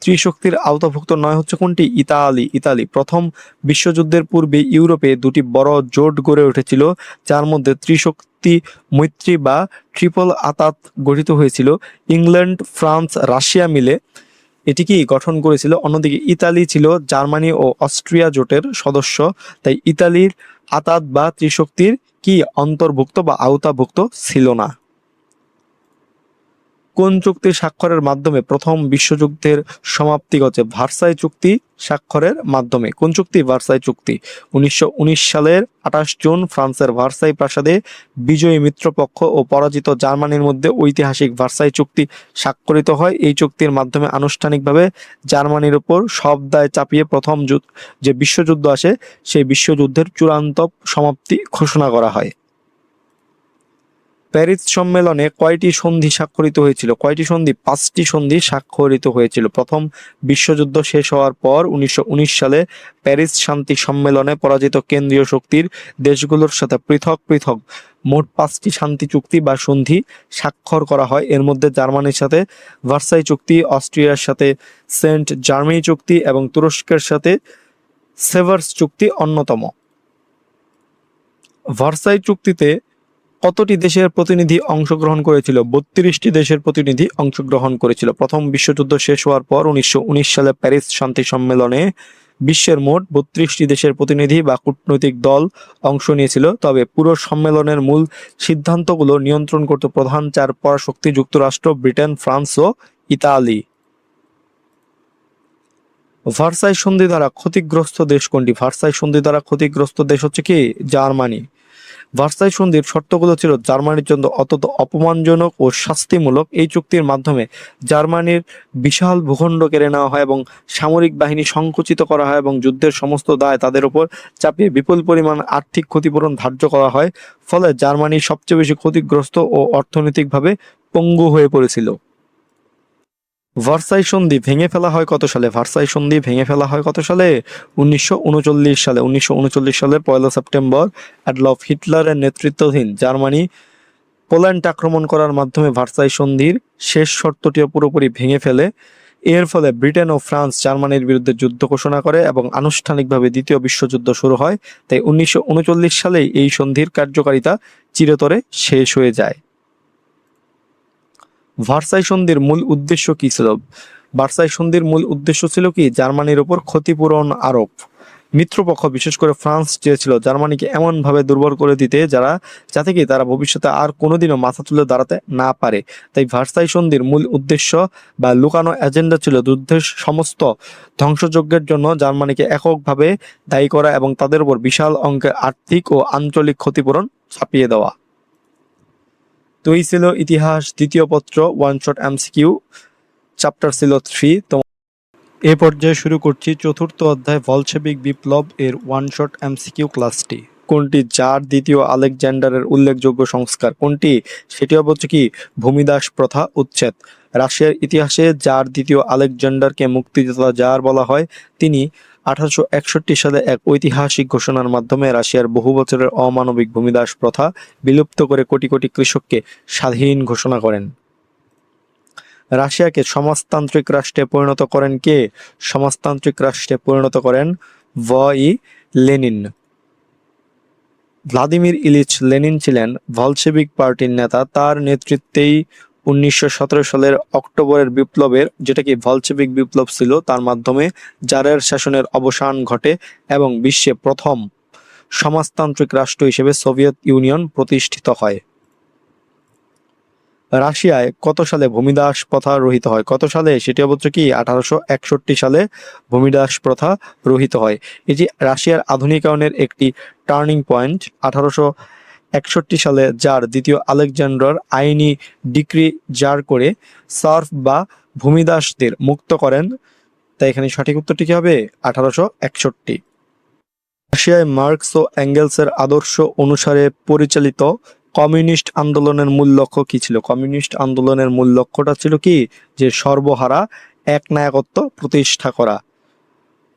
Speaker 1: ত্রিশক্তির আওতাভুক্ত নয় হচ্ছে কোনটি? ইতালি। ইতালি। প্রথম বিশ্বযুদ্ধের পূর্বে ইউরোপে দুটি বড় জোট গড়ে উঠেছিল যার মধ্যে ত্রিশক্তি মৈত্রী বা ট্রিপল আতাত গঠিত হয়েছিল। ইংল্যান্ড, ফ্রান্স, রাশিয়া মিলে এটি কি গঠন করেছিল। অন্যদিকে ইতালি ছিল জার্মানি ও অস্ট্রিয়া জোটের সদস্য, তাই ইতালির আতাত বা ত্রিশক্তির কি অন্তর্ভুক্ত বা আওতাভুক্ত ছিল না। কোন চুক্তি স্বাক্ষরের মাধ্যমে প্রথম বিশ্বযুদ্ধের সমাপ্তি ঘটে? ভার্সাই চুক্তি স্বাক্ষরের মাধ্যমে। কোন চুক্তি? ভার্সাই চুক্তি। 1919 সালের 28 জুন ফ্রান্সের ভার্সাই প্রাসাদে বিজয়ী মিত্রপক্ষ ও পরাজিত জার্মানির মধ্যে ঐতিহাসিক ভার্সাই চুক্তি স্বাক্ষরিত হয়। এই চুক্তির মাধ্যমে আনুষ্ঠানিকভাবে জার্মানির উপর সব দায় চাপিয়ে প্রথম যে বিশ্বযুদ্ধ আসে সেই বিশ্বযুদ্ধের চূড়ান্ত সমাপ্তি ঘোষণা করা হয়। প্যারিস সম্মেলনে কয়টি সন্ধি স্বাক্ষরিত হয়েছিল? কয়টি সন্ধি? 5টি সন্ধি স্বাক্ষরিত হয়েছিল। প্রথম বিশ্বযুদ্ধ শেষ হওয়ার পর 1919 সালে প্যারিস শান্তি সম্মেলনে পরাজিত কেন্দ্রীয় শক্তির দেশগুলোর সাথে পৃথক পৃথক মোট 5টি শান্তি চুক্তি বা সন্ধি স্বাক্ষর করা হয়। এর মধ্যে জার্মানির সাথে ভার্সাই চুক্তি, অস্ট্রিয়ার সাথে সেন্ট জার্মেনি চুক্তি এবং তুরস্কের সাথে সেভার্স চুক্তি অন্যতম। ভার্সাই চুক্তিতে কতটি দেশের প্রতিনিধি অংশগ্রহণ করেছিল? 32টি দেশের প্রতিনিধি অংশগ্রহণ করেছিল। প্রথম বিশ্বযুদ্ধ শেষ হওয়ার পর 1919 সালে প্যারিস শান্তি সম্মেলনে বিশ্বের মোট 32টি দেশের প্রতিনিধি বা কূটনৈতিক দল অংশ নিয়েছিল। তবে পুরো সম্মেলনের মূল সিদ্ধান্তগুলো নিয়ন্ত্রণ করত প্রধান 4 পরাশক্তি যুক্তরাষ্ট্র, ব্রিটেন, ফ্রান্স ও ইতালি। ভার্সাই সন্ধি দ্বারা ক্ষতিগ্রস্ত দেশ কোনটি? ভার্সাই সন্ধি দ্বারা ক্ষতিগ্রস্ত দেশ হচ্ছে কি জার্মানি। ভার্সাই সন্ধির শর্তগুলো ছিল জার্মানির জন্য অত্যন্ত অপমানজনক ও শাস্তিমূলক। এই চুক্তির মাধ্যমে জার্মানির বিশাল ভূখণ্ড কেড়ে নেওয়া হয় এবং সামরিক বাহিনী সংকুচিত করা হয় এবং যুদ্ধের সমস্ত দায় তাদের উপর চাপিয়ে বিপুল পরিমাণ আর্থিক ক্ষতিপূরণ ধার্য করা হয়। ফলে জার্মানি সবচেয়ে বেশি ক্ষতিগ্রস্ত ও অর্থনৈতিকভাবে পঙ্গু হয়ে পড়েছিল। ভার্সাই সন্ধি ভেঙে ফেলা হয় কত সালে? ভার্সাই সন্ধি ভেঙে ফেলা হয় কত সালে? 1939 সালে। 1939 সালের 1 সেপ্টেম্বর অ্যাডলফ হিটলারের নেতৃত্বাধীন জার্মানি পোল্যান্ড আক্রমণ করার মাধ্যমে ভার্সাই সন্ধির শেষ শর্তটিও পুরোপুরি ভেঙে ফেলে। এর ফলে ব্রিটেন ও ফ্রান্স জার্মানির বিরুদ্ধে যুদ্ধ ঘোষণা করে এবং আনুষ্ঠানিকভাবে দ্বিতীয় বিশ্বযুদ্ধ শুরু হয়। তাই 1939 সালেই এই সন্ধির কার্যকারিতা চিরতরে শেষ হয়ে যায়। ভার্সাই সন্ধির মূল উদ্দেশ্য কি ছিল? ভার্সাই সন্ধির মূল উদ্দেশ্য ছিল কি? জার্মানির উপর ক্ষতিপূরণ আরোপ। মিত্রপক্ষ বিশেষ করে ফ্রান্স চেয়েছিল জার্মানিকে এমনভাবে দুর্বল করে দিতে যাতে কি তারা ভবিষ্যতে আর কোনোদিনও মাথা তুলে দাঁড়াতে না পারে। তাই ভার্সাই সন্ধির মূল উদ্দেশ্য বা লুকানো এজেন্ডা ছিল যুদ্ধের সমস্ত ধ্বংসযজ্ঞের জন্য জার্মানিকে এককভাবে দায়ী করা এবং তাদের উপর বিশাল অঙ্কের আর্থিক ও আঞ্চলিক ক্ষতিপূরণ চাপিয়ে দেওয়া। তো এই ছিল ইতিহাস দ্বিতীয় পত্র ওয়ান শট এমসিকিউ, চ্যাপ্টার ছিল 3। তো এ পর্যায়ে শুরু করছি চতুর্থ অধ্যায় বলশেভিক বিপ্লব এর ওয়ান শট এমসিকিউ ক্লাসটি। কোনটি জার দ্বিতীয় আলেকজান্ডারের উল্লেখযোগ্য সংস্কার? কোনটি? সেটি হচ্ছে কি ভূমিদাস প্রথা উচ্ছেদ। রাশিয়ার ইতিহাসে জার দ্বিতীয় আলেকজান্ডারকে মুক্তিযোদ্ধা জার বলা হয়। তিনি 1861 সালে এক ঐতিহাসিক ঘোষণার মাধ্যমে রাশিয়ার বহু বছরের অমানবিক ভূমিদাস প্রথা বিলুপ্ত করে কোটি কোটি কৃষককে স্বাধীন ঘোষণা করেন। রাশিয়াকে সমাজতান্ত্রিক রাষ্ট্রে পরিণত করেন কে? সমাজতান্ত্রিক রাষ্ট্রে পরিণত করেন লেনিন। ভ্লাদিমির ইলিচ লেনিন ছিলেন বলশেভিক পার্টির নেতা। তার নেতৃত্বেই 1917 সালের অক্টোবরের বিপ্লবের, যেটা কি বলশেভিক বিপ্লব ছিল, তার মাধ্যমে জারের শাসনের অবসান ঘটে এবং বিশ্বে প্রথম সমাজতান্ত্রিক রাষ্ট্র হিসেবে সোভিয়েত ইউনিয়ন প্রতিষ্ঠিত হয়। রাশিয়ায় কত সালে ভূমিদাস প্রথা রহিত হয়? কত সালে? সেটি হচ্ছে কি 1861 সালে ভূমিদাস প্রথা রহিত হয়। এটি রাশিয়ার আধুনিকায়নের একটি টার্নিং পয়েন্ট। 1861 সালে জার দ্বিতীয় আলেকজান্ডার আইনি ডিক্রি জার করে সার্ফ বা ভূমিদাসদের মুক্ত করেন। তাই এখানে সঠিক উত্তরটি কি হবে? 1861। রাশিয়ায় মার্কস ও এঙ্গেলসের আদর্শ অনুসারে পরিচালিত কমিউনিস্ট আন্দোলনের মূল লক্ষ্য কি ছিল? কমিউনিস্ট আন্দোলনের মূল লক্ষ্যটা ছিল কি? যে সর্বহারা একনায়কত্ব প্রতিষ্ঠা করা।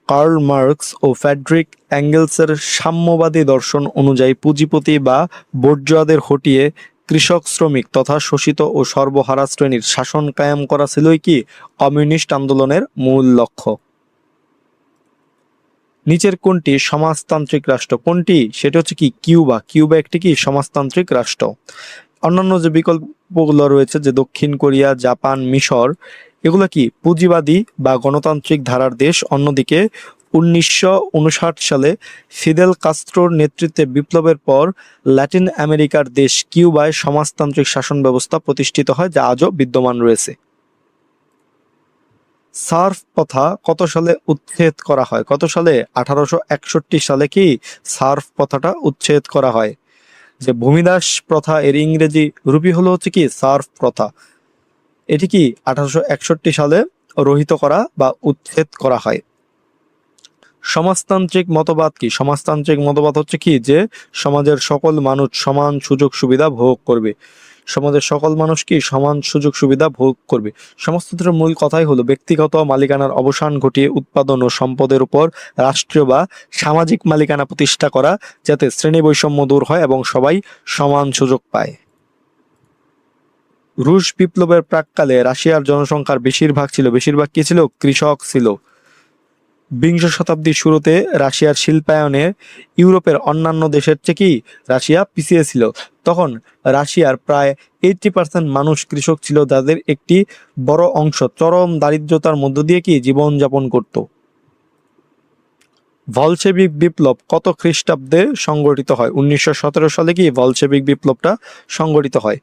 Speaker 1: কার্ল মার্কস ও ফ্রেডরিক এঙ্গেলসের সাম্যবাদী দর্শন অনুযায়ী পুঁজিপতি বা বর্জুয়াদের হটিয়ে কৃষক, শ্রমিক তথা শোষিত ও সর্বহারা শ্রেণীর শাসন কায়েম করা ছিলই কি কমিউনিস্ট আন্দোলনের মূল লক্ষ্য। নিচের কোনটি সমাজতান্ত্রিক রাষ্ট্র? কোনটি? সেটা হচ্ছে কি কিউবা। কিউবা একটি কি সমাজতান্ত্রিক রাষ্ট্র। অন্যান্য যে বিকল্পগুলো রয়েছে, যে দক্ষিণ কোরিয়া, জাপান, মিশর, এগুলো কি পুঁজিবাদী বা গণতান্ত্রিক ধারার দেশ। অন্যদিকে 1959 সালে ফিদেল কাস্ত্রোর নেতৃত্বে বিপ্লবের পর ল্যাটিন আমেরিকার দেশ কিউবায় সমাজতান্ত্রিক শাসন ব্যবস্থা প্রতিষ্ঠিত হয়, যা আজও বিদ্যমান রয়েছে। সার্ফ প্রথা কত সালে উচ্ছেদ করা হয়? কত সালে? 1861 সালে কি সার্ফ প্রথাটা উচ্ছেদ করা হয়। যে ভূমিদাস প্রথা এর ইংরেজি রূপই হলো হচ্ছে কি সার্ফ প্রথা। এটি কি 1861 সালে রহিত করা বা উচ্ছেদ করা হয়। সমাজতান্ত্রিক মতবাদ কি? সমাজতান্ত্রিক মতবাদ হচ্ছে কি যে সমাজের সকল মানুষ সমান সুযোগ সুবিধা ভোগ করবে। সমাজের সকল মানুষ কি সমান সুযোগ সুবিধা ভোগ করবে। সমাজতন্ত্রের মূল কথাই হলো ব্যক্তিগত মালিকানার অবসান ঘটিয়ে উৎপাদন ও সম্পদের উপর রাষ্ট্রীয় বা সামাজিক মালিকানা প্রতিষ্ঠা করা, যাতে শ্রেণী বৈষম্য দূর হয় এবং সবাই সমান সুযোগ পায়। রুশ বিপ্লবের প্রাক্কালে রাশিয়ার জনসংখ্যার বেশিরভাগ কি ছিল? কৃষক ছিল। বিংশ শতাব্দীর শুরুতে রাশিয়ার শিল্পায়নে ইউরোপের অন্যান্য দেশের চেয়ে কি রাশিয়া পিছিয়ে ছিল। তখন রাশিয়ার প্রায় 80% মানুষ কৃষক ছিল, যাদের একটি বড় অংশ চরম দারিদ্রতার মধ্য দিয়ে কি জীবনযাপন করত। বলশেভিক বিপ্লব কত খ্রিস্টাব্দে সংগঠিত হয়? 1917 সালে কি বলশেভিক বিপ্লবটা সংগঠিত হয়।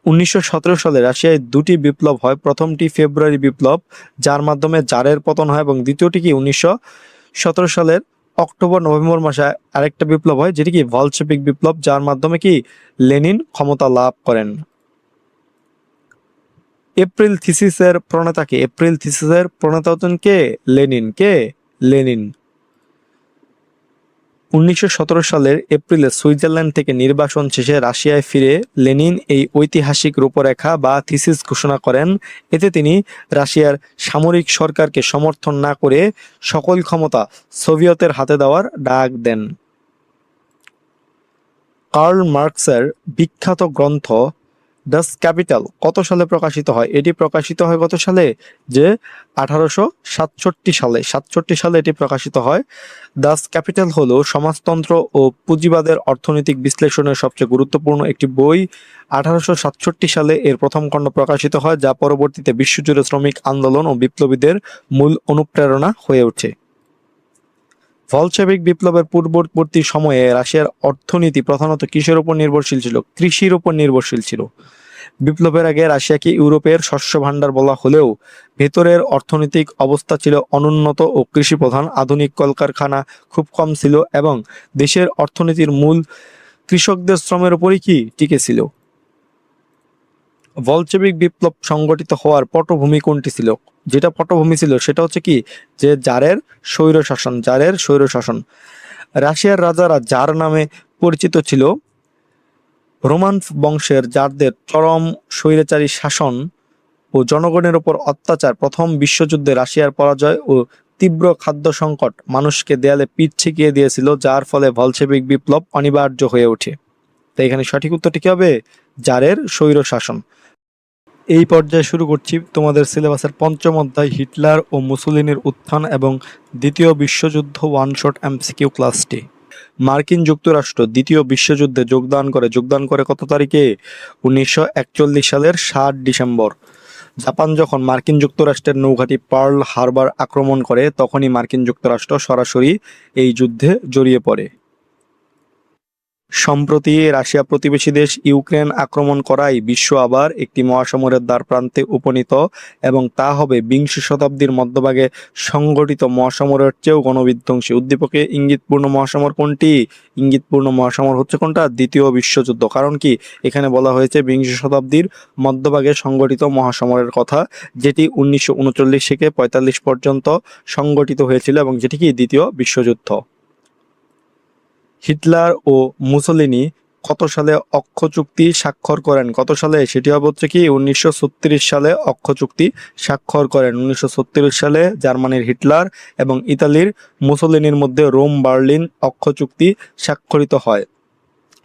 Speaker 1: 1917 সালে রাশিয়ায় দুটি বিপ্লব হয়। প্রথমটি ফেব্রুয়ারি বিপ্লব, যার মাধ্যমে জারের পতন হয়, এবং দ্বিতীয়টি কি 1917 সালের অক্টোবর নভেম্বর মাসে আরেকটা বিপ্লব হয়, যেটি কি বলশেভিক বিপ্লব, যার মাধ্যমে কি লেনিন ক্ষমতা লাভ করেন। এপ্রিল থিসিসের প্রণেতা কে? এপ্রিল থিসিসের প্রণেতা হচ্ছেন কে? লেনিন। কে? লেনিন। 1917 সালের এপ্রিলে সুইজারল্যান্ড থেকে নির্বাসন শেষে রাশিয়ায় ফিরে লেনিন এই ঐতিহাসিক রূপরেখা বা থিসিস ঘোষণা করেন। এতে তিনি রাশিয়ার সামরিক সরকারকে সমর্থন না করে সকল ক্ষমতা সোভিয়েতের হাতে দেওয়ার ডাক দেন। কার্ল মার্কসের বিখ্যাত গ্রন্থ ডাস ক্যাপিটাল কত সালে প্রকাশিত হয়? এটি প্রকাশিত হয় কত সালে? যে 1867 সালে। 67 সালে এটি প্রকাশিত হয়। ডাস ক্যাপিটাল হলো সমাজতন্ত্র ও পুঁজিবাদের অর্থনৈতিক বিশ্লেষণের সবচেয়ে গুরুত্বপূর্ণ একটি বই। 1867 সালে এর প্রথম খণ্ড প্রকাশিত হয়, যা পরবর্তীতে বিশ্বজুড়ে শ্রমিক আন্দোলন ও বিপ্লবীদের মূল অনুপ্রেরণা হয়ে ওঠে। বলশেভিক বিপ্লবের পূর্ববর্তী সময়ে রাশিয়ার অর্থনীতি প্রধানত কিসের উপর নির্ভরশীল ছিল? কৃষির উপর নির্ভরশীল ছিল। বিপ্লবের আগে রাশিয়াকে ইউরোপের শস্য ভাণ্ডার বলা হলেও ভেতরের অর্থনৈতিক অবস্থা ছিল অনুন্নত ও কৃষি প্রধান। আধুনিক কলকারখানা খুব কম ছিল এবং দেশের অর্থনীতির মূল কৃষকদের শ্রমের উপরই কি টিকে ছিল। বলশেভিক বিপ্লব সংগঠিত হওয়ার পটভূমি কোনটি ছিল? যেটা পটভূমি ছিল সেটা হচ্ছে কি, যে জারের স্বৈরশাসন। জারের স্বৈরশাসন। রাশিয়ার রাজারা জার নামে পরিচিত ছিল। রোমান বংশের জারদের চরম স্বৈরাচারী শাসন ও জনগণের উপর অত্যাচার, প্রথম বিশ্বযুদ্ধে রাশিয়ার পরাজয় ও তীব্র খাদ্য সংকট মানুষকে দেয়ালে পিঠ ঠেকিয়ে দিয়েছিল, যার ফলে বলশেভিক বিপ্লব অনিবার্য হয়ে ওঠে। তাই এখানে সঠিক উত্তরটি কি হবে? জারের স্বৈরশাসন। এই পর্যায়ে শুরু করছি তোমাদের সিলেবাসের পঞ্চম অধ্যায় হিটলার ও মুসোলিনির উত্থান এবং দ্বিতীয় বিশ্বযুদ্ধ ওয়ান শট এমসিকিউ ক্লাসটি। মার্কিন যুক্তরাষ্ট্র দ্বিতীয় বিশ্বযুদ্ধে যোগদান করে কত তারিখে? 1941 সালের 7 ডিসেম্বর। জাপান যখন মার্কিন যুক্তরাষ্ট্রের নৌঘাঁটি পার্ল হারবার আক্রমণ করে, তখনই মার্কিন যুক্তরাষ্ট্র সরাসরি এই যুদ্ধে জড়িয়ে পড়ে। সম্প্রতি রাশিয়া প্রতিবেশী দেশ ইউক্রেন আক্রমণ করায় বিশ্ব আবার একটি মহাসমরের দ্বারপ্রান্তে উপনীত, এবং তা হবে বিংশ শতাব্দীর মধ্যভাগে সংঘটিত মহাসমরের চেয়েও গণবিধ্বংসী। উদ্দীপকে ইঙ্গিতপূর্ণ মহাসমর কোনটি? ইঙ্গিতপূর্ণ মহাসমর হচ্ছে কোনটা? দ্বিতীয় বিশ্বযুদ্ধ। কারণ কি, এখানে বলা হয়েছে বিংশ শতাব্দীর মধ্যভাগে সংঘটিত মহাসমরের কথা, যেটি 1939 থেকে 45 পর্যন্ত সংঘটিত হয়েছিল এবং যেটি কি দ্বিতীয় বিশ্বযুদ্ধ। হিটলার ও মুসোলিনি কত সালে অক্ষ চুক্তি স্বাক্ষর করেন? কত সালে? সেটি হবে হচ্ছে কি 1936 সালে অক্ষ চুক্তি স্বাক্ষর করেন। 1936 সালে জার্মানির হিটলার এবং ইতালির মুসোলিনির মধ্যে রোম বার্লিন অক্ষ চুক্তি স্বাক্ষরিত হয়।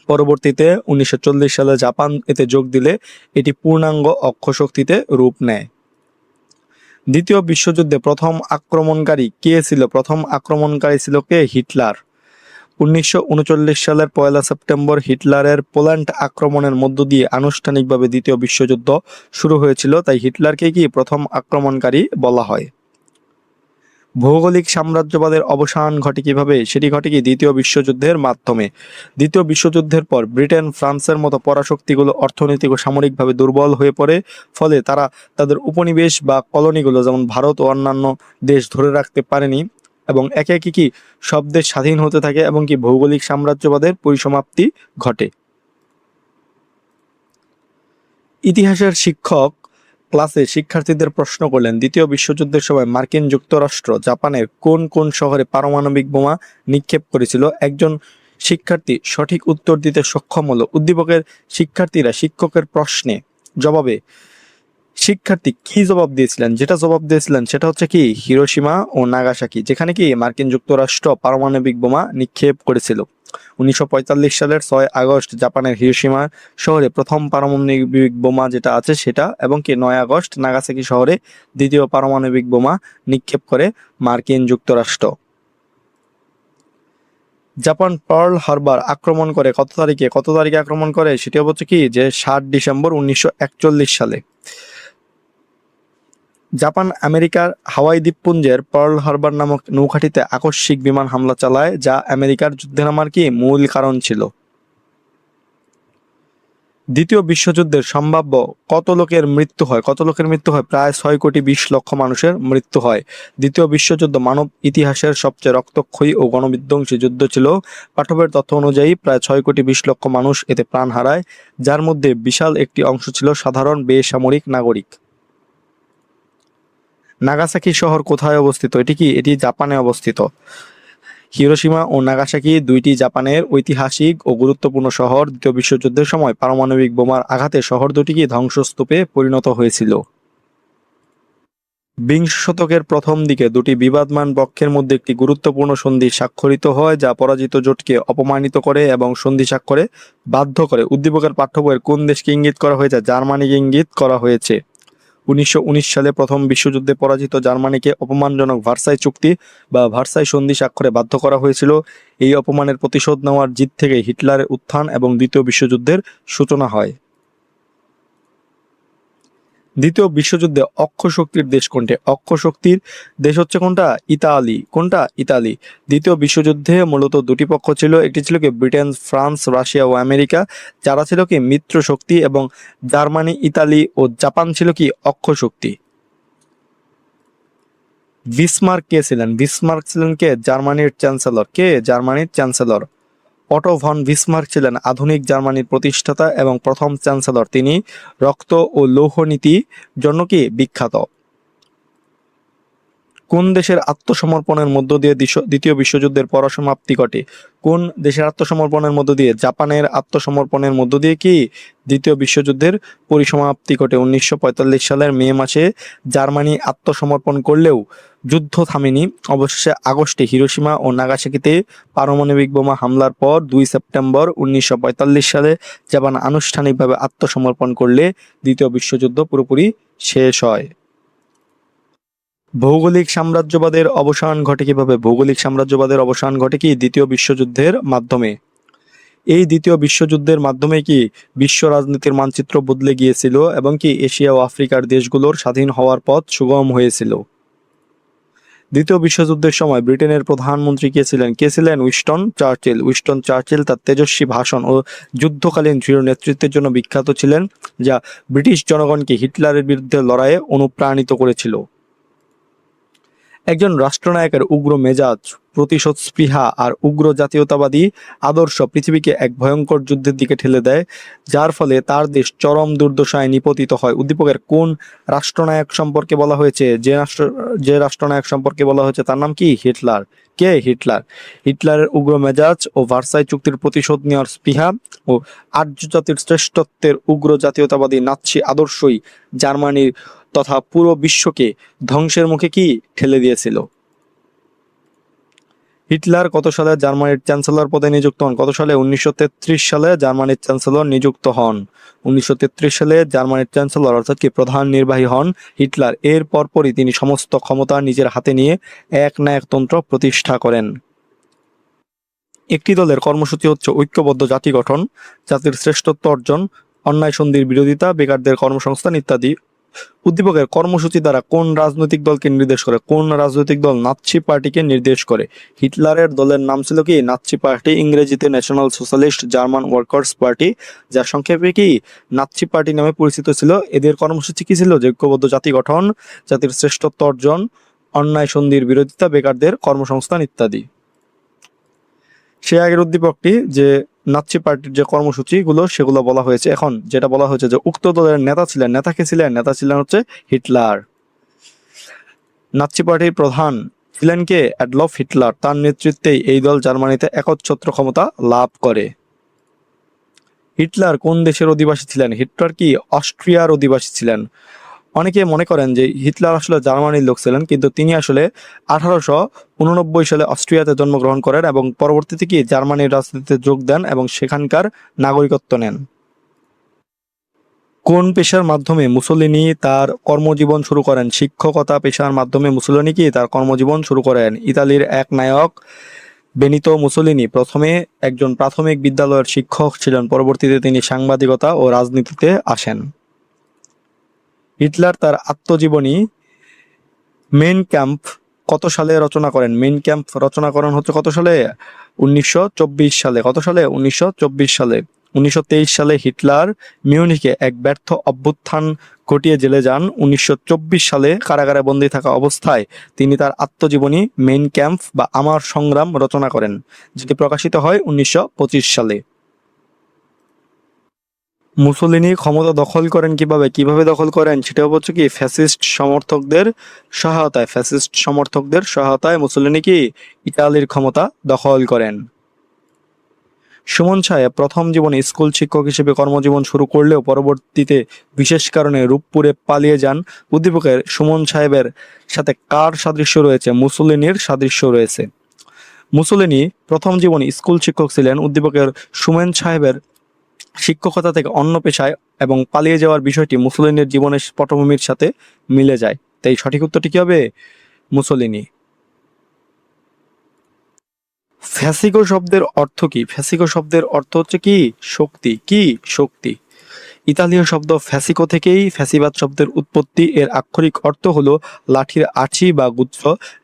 Speaker 1: পরবর্তীতে 1940 সালে জাপান এতে যোগ দিলে এটি পূর্ণাঙ্গ অক্ষ শক্তিতে রূপ নেয়। দ্বিতীয় বিশ্বযুদ্ধে প্রথম আক্রমণকারী কে ছিল? প্রথম আক্রমণকারী ছিল কে? হিটলার। 1939 সালের 1 সেপ্টেম্বর হিটলারের পোল্যান্ড আক্রমণের মধ্য দিয়ে আনুষ্ঠানিকভাবে দ্বিতীয় বিশ্বযুদ্ধ শুরু হয়েছিল, তাই হিটলারকে কি প্রথম আক্রমণকারী বলা হয়। ভৌগোলিক সাম্রাজ্যবাদের অবসান ঘটে কিভাবে? সেটি ঘটে কি দ্বিতীয় বিশ্বযুদ্ধের মাধ্যমে। দ্বিতীয় বিশ্বযুদ্ধের পর ব্রিটেন, ফ্রান্সের মতো পরাশক্তিগুলো অর্থনৈতিক ও সামরিকভাবে দুর্বল হয়ে পড়ে, ফলে তারা তাদের উপনিবেশ বা কলোনিগুলো যেমন ভারত ও অন্যান্য দেশ ধরে রাখতে পারেনি এবং একে একে কি সব দেশ স্বাধীন হতে থাকে এবং কি ভৌগোলিক সাম্রাজ্যবাদের পরিসমাপ্তি ঘটে। ইতিহাসের শিক্ষক ক্লাসে শিক্ষার্থীদের প্রশ্ন করলেন, দ্বিতীয় বিশ্বযুদ্ধের সময় মার্কিন যুক্তরাষ্ট্র জাপানের কোন কোন শহরে পারমাণবিক বোমা নিক্ষেপ করেছিল? একজন শিক্ষার্থী সঠিক উত্তর দিতে সক্ষম হলো। উদ্দীপকের শিক্ষার্থীরা শিক্ষকের প্রশ্নে জবাবে শিক্ষার্থী কি জবাব দিয়েছিলেন? যেটা জবাব দিয়েছিলেন সেটা হচ্ছে কি হিরোশিমা ও নাগাসাকি, যেখানে কি মার্কিন যুক্তরাষ্ট্র পারমাণবিক বোমা নিক্ষেপ করেছিল। 1945 সালের 6 আগস্ট জাপানের হিরোশিমা শহরে প্রথম পারমাণবিক বোমা যেটা আছে সেটা, এবং কি 9 আগস্ট নাগাসাকি শহরে দ্বিতীয় পারমাণবিক বোমা নিক্ষেপ করে মার্কিন যুক্তরাষ্ট্র। জাপান পার্ল হারবার আক্রমণ করে কত তারিখে? কত তারিখে আক্রমণ করে? সেটি হচ্ছে কি যে 7 ডিসেম্বর 1941 সালে। জাপান আমেরিকার হাওয়াই দ্বীপপুঞ্জের পার্ল হারবার নামক নৌঘাঁটিতে আকস্মিক বিমান হামলা চালায়, যা আমেরিকার যুদ্ধে নামার কি মূল কারণ ছিল। দ্বিতীয় বিশ্বযুদ্ধের সম্ভাব্য কত লোকের মৃত্যু হয়? কত লোকের মৃত্যু হয়? প্রায় 6,20,00,000 মানুষের মৃত্যু হয়। দ্বিতীয় বিশ্বযুদ্ধ মানব ইতিহাসের সবচেয়ে রক্তক্ষয়ী ও গণবিধ্বংসী যুদ্ধ ছিল। পাঠ্যবইয়ের তথ্য অনুযায়ী প্রায় 6,20,00,000 মানুষ এতে প্রাণ হারায়, যার মধ্যে বিশাল একটি অংশ ছিল সাধারণ বেসামরিক নাগরিক। নাগাসাকি শহর কোথায় অবস্থিত? এটি জাপানে অবস্থিত। হিরোশিমা ও নাগাসাকি দুইটি জাপানের ঐতিহাসিক ও গুরুত্বপূর্ণ শহর। দ্বিতীয় বিশ্বযুদ্ধের সময় পারমাণবিক বোমার আঘাতে শহর দুটি ধ্বংসস্তূপে পরিণত হয়েছিল। বিংশ শতকের প্রথম দিকে দুটি বিবাদমান পক্ষের মধ্যে একটি গুরুত্বপূর্ণ সন্ধি স্বাক্ষরিত হয়, যা পরাজিত জোটকে অপমানিত করে এবং সন্ধি স্বাক্ষরে বাধ্য করে। উদ্দীপকের পাঠ্যবইয়ের কোন দেশকে ইঙ্গিত করা হয়েছে? জার্মানিকে ইঙ্গিত করা হয়েছে। 1919 সালে প্রথম বিশ্বযুদ্ধে পরাজিত জার্মানিকে অপমানজনক ভার্সাই চুক্তি বা ভার্সাই সন্ধি স্বাক্ষরে বাধ্য করা হয়েছিল। এই অপমানের প্রতিশোধ নেওয়ার জিদ থেকে হিটলারের উত্থান এবং দ্বিতীয় বিশ্বযুদ্ধের সূচনা হয়। দ্বিতীয় বিশ্বযুদ্ধে অক্ষ শক্তির দেশ কোনটি? অক্ষ শক্তির দেশ হচ্ছে কোনটা? ইতালি। কোনটা? ইতালি। দ্বিতীয় বিশ্বযুদ্ধে মূলত দুটি পক্ষ ছিল, একটি ছিল কি ব্রিটেন, ফ্রান্স, রাশিয়া ও আমেরিকা, যারা ছিল কি মিত্র শক্তি, এবং জার্মানি, ইতালি ও জাপান ছিল কি অক্ষ শক্তি। বিসমার্ক কে ছিলেন? বিসমার্ক ছিলেন কে? জার্মানির চ্যান্সেলর। কে? জার্মানির চ্যান্সেলর। অটো ভন বিসমার্ক ছিলেন আধুনিক জার্মানির প্রতিষ্ঠাতা এবং প্রথম চ্যান্সেলর। তিনি রক্ত ও লৌহ নীতি জন্য কি বিখ্যাত? কোন দেশের আত্মসমর্পণের মধ্য দিয়ে দ্বিতীয় বিশ্বযুদ্ধের পরিসমাপ্তি ঘটে? কোন দেশের আত্মসমর্পণের মধ্য দিয়ে? জাপানের আত্মসমর্পণের মধ্য দিয়ে কি দ্বিতীয় বিশ্বযুদ্ধের পরিসমাপ্তি ঘটে। 1945 সালের মে মাসে জার্মানি আত্মসমর্পণ করলেও যুদ্ধ থামেনি। অবশেষে আগস্টে হিরোশিমা ও নাগাসাকিতে পারমাণবিক বোমা হামলার পর 2 সেপ্টেম্বর 1945 সালে জাপান আনুষ্ঠানিকভাবে আত্মসমর্পণ করলে দ্বিতীয় বিশ্বযুদ্ধ পুরোপুরি শেষ হয়। ভৌগোলিক সাম্রাজ্যবাদের অবসান ঘটে কিভাবে? ভৌগোলিক সাম্রাজ্যবাদের অবসান ঘটে কি দ্বিতীয় বিশ্বযুদ্ধের মাধ্যমে। এই দ্বিতীয় বিশ্বযুদ্ধের মাধ্যমে কি বিশ্ব রাজনীতির মানচিত্র বদলে গিয়েছিল এবং কি এশিয়া ও আফ্রিকার দেশগুলোর স্বাধীন হওয়ার পথ সুগম হয়েছিল। দ্বিতীয় বিশ্বযুদ্ধের সময় ব্রিটেনের প্রধানমন্ত্রী কে ছিলেন? কে ছিলেন? Winston Churchill. উইনস্টন চার্চিল তার তেজস্বী ভাষণ ও যুদ্ধকালীন দৃঢ় নেতৃত্বের জন্য বিখ্যাত ছিলেন, যা ব্রিটিশ জনগণকে হিটলারের বিরুদ্ধে লড়াইয়ে অনুপ্রাণিত করেছিল। একজন রাষ্ট্রনায়কের উগ্র মেজাজ, প্রতিশোধ স্পৃহা আর উগ্র জাতীয়তাবাদী আদর্শ পৃথিবীকে এক ভয়ঙ্কর যুদ্ধের দিকে ঠেলে দেয়, যার ফলে তার দেশ চরম দুর্দশায় নিপতিত হয়। উদ্দীপকের কোন রাষ্ট্রনায়ক সম্পর্কে বলা হয়েছে? যে রাষ্ট্রনায়ক সম্পর্কে বলা হয়েছে তার নাম কি? হিটলার। কে? হিটলার। হিটলারের উগ্র মেজাজ ও ভার্সাই চুক্তির প্রতিশোধ নেওয়ার স্পৃহা ও আর্য জাতির শ্রেষ্ঠত্বের উগ্র জাতীয়তাবাদী নাৎসি আদর্শই জার্মানির তথা পুরো বিশ্বকে ধ্বংসের মুখে কি ঠেলে দিয়েছিল। হিটলার কত সালে জার্মানির চ্যান্সেলর পদে নিযুক্ত হন? কত সালে? 1933 সালে জার্মানির চ্যান্সেলর নিযুক্ত হন। 1933 সালে জার্মানির চ্যান্সেলর অর্থাৎ কি প্রধান নির্বাহী হন হিটলার। এর পরপরই তিনি সমস্ত ক্ষমতা নিজের হাতে নিয়ে একনায়কতন্ত্র প্রতিষ্ঠা করেন। একটি দলের কর্মসূচি হচ্ছে ঐক্যবদ্ধ জাতি গঠন, জাতির শ্রেষ্ঠত্ব অর্জন, অন্যায় সন্ধির বিরোধিতা, বেকারদের কর্মসংস্থান ইত্যাদি। উদ্দীপকের কর্মসূচি দ্বারা কোন রাজনৈতিক দলকে নির্দেশ করে? কোন রাজনৈতিক দল নাৎসি পার্টিকে নির্দেশ করে? হিটলারের দলের নাম ছিল কি? নাৎসি পার্টি, ইংরেজিতে national socialist German workers party, যার সংক্ষেপে কি নাৎসি পার্টি নামে পরিচিত ছিল। এদের কর্মসূচি কি ছিল? যে ঐক্যবদ্ধ জাতি গঠন, জাতির শ্রেষ্ঠত্ব অর্জন, অন্যায় সন্ধির বিরোধিতা, বেকারদের কর্মসংস্থান ইত্যাদি। সে আগের উদ্দীপকটি যে নাৎসি পার্টির যে কর্মসূচিগুলো সেগুলো বলা হয়েছে। এখন যেটা বলা হয়েছে যে উক্ত দলের নেতা ছিলেন, নেতা কে ছিলেন? নেতা ছিলেন হচ্ছে হিটলার। নাৎসি পার্টির প্রধান ছিলেন কে? Adolf Hitler. তার নেতৃত্বেই এই দল জার্মানিতে একচ্ছত্র ক্ষমতা লাভ করে। হিটলার কোন দেশের অধিবাসী ছিলেন? হিটলার কি অস্ট্রিয়ার অধিবাসী ছিলেন। অনেকে মনে করেন যে হিটলার আসলে জার্মানির লোক ছিলেন, কিন্তু তিনি আসলে 1889 সালে অস্ট্রিয়াতে জন্মগ্রহণ করেন এবং পরবর্তীতে কি জার্মানির রাজনীতিতে যোগ দেন এবং সেখানকার নাগরিকত্ব নেন। কোন পেশার মাধ্যমে মুসোলিনি তার কর্মজীবন শুরু করেন? শিক্ষকতা পেশার মাধ্যমে মুসোলিনি কি তার কর্মজীবন শুরু করেন। ইতালির এক নায়ক বেনিতো মুসোলিনি প্রথমে একজন প্রাথমিক বিদ্যালয়ের শিক্ষক ছিলেন, পরবর্তীতে তিনি সাংবাদিকতা ও রাজনীতিতে আসেন। হিটলার তার আত্মজীবনী মেইন ক্যাম্প কত সালে রচনা করেন? মেইন ক্যাম্প রচনা করেন হচ্ছে কত সালে? 1924 সালে। কত সালে? 1924 সালে। 1923 সালে হিটলার মিউনিখে এক ব্যর্থ অভ্যুত্থান ঘটিয়ে জেলে যান। 1924 সালে কারাগারে বন্দী থাকা অবস্থায় তিনি তার আত্মজীবনী মেইন ক্যাম্প বা আমার সংগ্রাম রচনা করেন, যেটি প্রকাশিত হয় 1925 সালে। মুসোলিনি ক্ষমতা দখল করেন কিভাবে দখল করেন সেটা হচ্ছে কি ফ্যাসিস্ট সমর্থকদের সহায়তায় মুসোলিনি কি ইতালির ক্ষমতা দখল করেন। সুমন সাহেব প্রথম জীবনে স্কুল শিক্ষক হিসেবে কর্মজীবন শুরু করলেও পরবর্তীতে বিশেষ কারণে রূপপুরে পালিয়ে যান। উদ্দীপকের সুমন সাহেবের সাথে কার সাদৃশ্য রয়েছে? মুসোলিনির সাদৃশ্য রয়েছে। মুসোলিনি প্রথম জীবনে স্কুল শিক্ষক ছিলেন। উদ্দীপকের সুমন সাহেবের শিক্ষকতা থেকে অন্য পেশায় এবং পালিয়ে যাওয়ার বিষয়টি মুসোলিনির জীবনের পটভূমির সাথে মিলে যায়। তাই সঠিক উত্তরটি কি হবে? মুসোলিনি। ফ্যাসিকো শব্দের অর্থ কি? ফ্যাসিকো শব্দের অর্থ হচ্ছে কি শক্তি। ইতালীয় শব্দ ফ্যাসিকো থেকেই ফ্যাসিবাদ শব্দের উৎপত্তি। এর আক্ষরিক অর্থ হলো লাঠির আঁচি বা গুচ্ছ,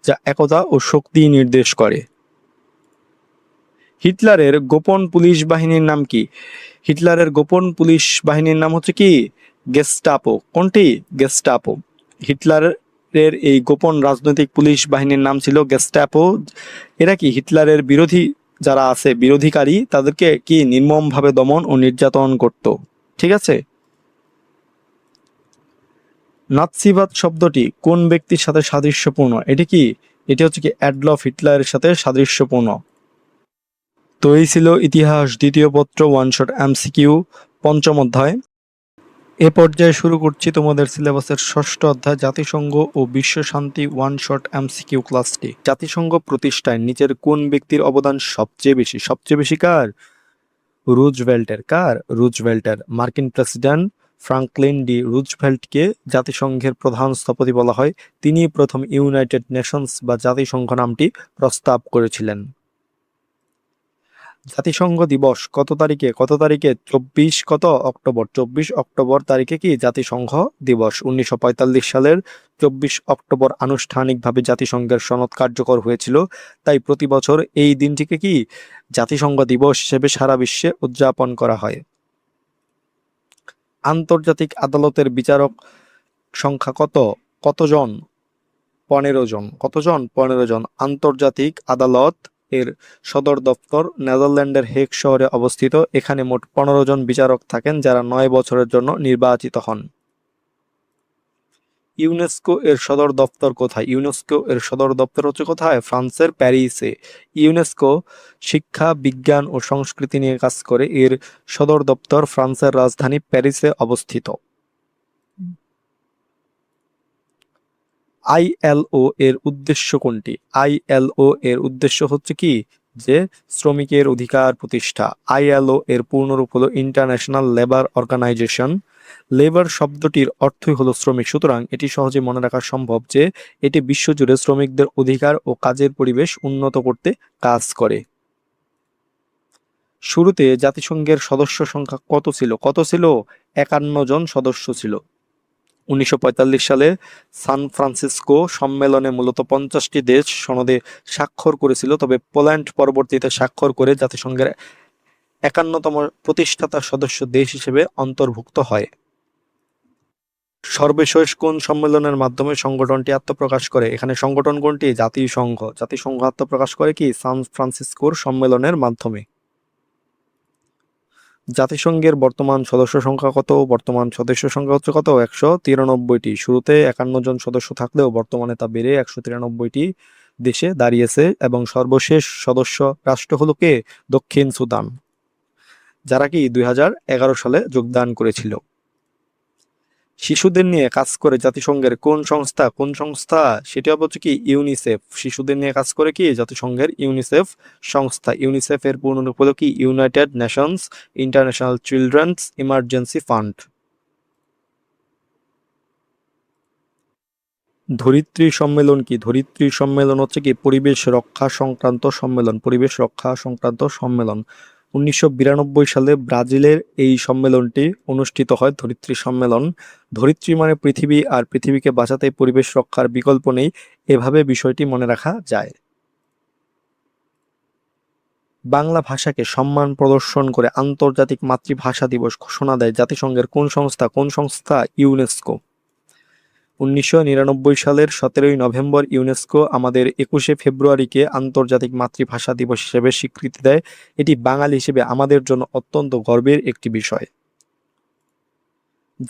Speaker 1: যা একতা ও শক্তি নির্দেশ করে। হিটলারের গোপন পুলিশ বাহিনীর নাম কি? হিটলারের গোপন পুলিশ বাহিনীর নাম হচ্ছে কি গেস্টাপো। কোনটি? গেস্টাপো। হিটলারের এই গোপন রাজনৈতিক পুলিশ বাহিনীর নাম ছিল গেস্টাপো। এরা কি হিটলারের বিরোধী যারা আছে, বিরোধীকারী, তাদেরকে কি নির্মমভাবে দমন ও নির্যাতন করত। ঠিক আছে। নাৎসিবাদ শব্দটি কোন ব্যক্তির সাথে সাদৃশ্যপূর্ণ? এটি হচ্ছে কি অ্যাডলফ হিটলারের সাথে সাদৃশ্যপূর্ণ। তো এই ছিল ইতিহাস দ্বিতীয় পত্র ওয়ান শট এমসিকিউ পঞ্চম অধ্যায়। এ পর্যায়ে শুরু করছি তোমাদের সিলেবাসের ষষ্ঠ অধ্যায় জাতিসংঘ ও বিশ্ব শান্তি ওয়ান শট এমসিকিউ ক্লাসটি। জাতিসংঘ প্রতিষ্ঠায় নিচের কোন ব্যক্তির অবদান সবচেয়ে বেশি? কার? রুজভেল্টের। মার্কিন প্রেসিডেন্ট ফ্রাঙ্কলিন ডি রুজভেল্টকে জাতিসংঘের প্রধান স্থপতি বলা হয়। তিনি প্রথম ইউনাইটেড নেশনস বা জাতিসংঘ নামটি প্রস্তাব করেছিলেন। জাতিসংঘ দিবস কত তারিখে? 24 অক্টোবর তারিখে কি জাতিসংঘ দিবস। 1945 সালের 24 অক্টোবর আনুষ্ঠানিকভাবে জাতিসংঘের সনদ কার্যকর হয়েছিল। তাই প্রতি বছর এই দিনটিকে কি জাতিসংঘ দিবস হিসেবে সারা বিশ্বে উদযাপন করা হয়। আন্তর্জাতিক আদালতের বিচারক সংখ্যা কতজন? 15 জন। কতজন? 15 জন। আন্তর্জাতিক আদালত এর সদর দপ্তর নেদারল্যান্ডের হেগ শহরে অবস্থিত। এখানে মোট 15 জন বিচারক থাকেন, যারা 9 বছরের জন্য নির্বাচিত হন। ইউনেস্কো এর সদর দপ্তর কোথায়? ইউনেস্কো এর সদর দপ্তর হচ্ছে কোথায়? ফ্রান্সের প্যারিসে। ইউনেস্কো শিক্ষা, বিজ্ঞান ও সংস্কৃতি নিয়ে কাজ করে। এর সদর দপ্তর ফ্রান্সের রাজধানী প্যারিসে অবস্থিত। আইএলও এর উদ্দেশ্য কোনটি? আইএলও এর উদ্দেশ্য হচ্ছে কি যে শ্রমিকের অধিকার প্রতিষ্ঠা। আইএলও এর পূর্ণরূপ হলো ইন্টারন্যাশনাল লেবার অর্গানাইজেশন। লেবার শব্দটির অর্থই হলো শ্রমিক, সুতরাং এটি সহজে মনে রাখা সম্ভব যে এটি বিশ্বজুড়ে শ্রমিকদের অধিকার ও কাজের পরিবেশ উন্নত করতে কাজ করে। শুরুতে জাতিসংঘের সদস্য সংখ্যা কত ছিল? 51 জন সদস্য ছিল। 1945 সালে সান ফ্রান্সিসকো সম্মেলনে মূলত 50টি দেশ সনদে স্বাক্ষর করেছিল, তবে পোল্যান্ড পরবর্তীতে স্বাক্ষর করে জাতিসংঘের 51তম প্রতিষ্ঠাতা সদস্য দেশ হিসেবে অন্তর্ভুক্ত হয়। সর্বশেষ কোন সম্মেলনের মাধ্যমে সংগঠনটি আত্মপ্রকাশ করে? এখানে সংগঠন কোনটি? জাতিসংঘ। জাতিসংঘ আত্মপ্রকাশ করে কি সান ফ্রান্সিসকোর সম্মেলনের মাধ্যমে। জাতিসংঘের বর্তমান সদস্য সংখ্যা কত? বর্তমান সদস্য সংখ্যা হচ্ছে কত? 193টি। শুরুতে 51 জন সদস্য থাকলেও বর্তমানে তা বেড়ে 193টি দেশে দাঁড়িয়েছে এবং সর্বশেষ সদস্য রাষ্ট্র হলো কে? দক্ষিণ সুদান, যারা কি 2011 সালে যোগদান করেছিল। শিশুদের নিয়ে কাজ করে জাতিসংঘের কোন সংস্থা? সেটি হচ্ছে কি ইউনিসেফ। শিশুদের নিয়ে কাজ করে কি জাতিসংঘের ইউনিসেফ সংস্থা। ইউনিসেফ এর পূর্ণরূপ হলো কি United Nations International Children's Emergency Fund. ধরিত্রী সম্মেলন কি? ধরিত্রী সম্মেলন হচ্ছে কি পরিবেশ রক্ষা সংক্রান্ত সম্মেলন। 1992 সালে ব্রাজিলের এই সম্মেলনটি অনুষ্ঠিত হয়, ধরিত্রী সম্মেলন। ধরিত্রী মানে পৃথিবী, আর পৃথিবীকে বাঁচাতে পরিবেশ রক্ষার বিকল্প নেই, এভাবে বিষয়টি মনে রাখা যায়। বাংলা ভাষাকে সম্মান প্রদর্শন করে আন্তর্জাতিক মাতৃভাষা দিবস ঘোষণা দেয় জাতিসংঘের কোন সংস্থা? ইউনেস্কো। 1999 সালের 17 নভেম্বর ইউনেস্কো আমাদের 21শে ফেব্রুয়ারিকে আন্তর্জাতিক মাতৃভাষা দিবস হিসেবে স্বীকৃতি দেয়। এটি বাঙালি হিসেবে আমাদের জন্য অত্যন্ত গর্বের একটি বিষয়।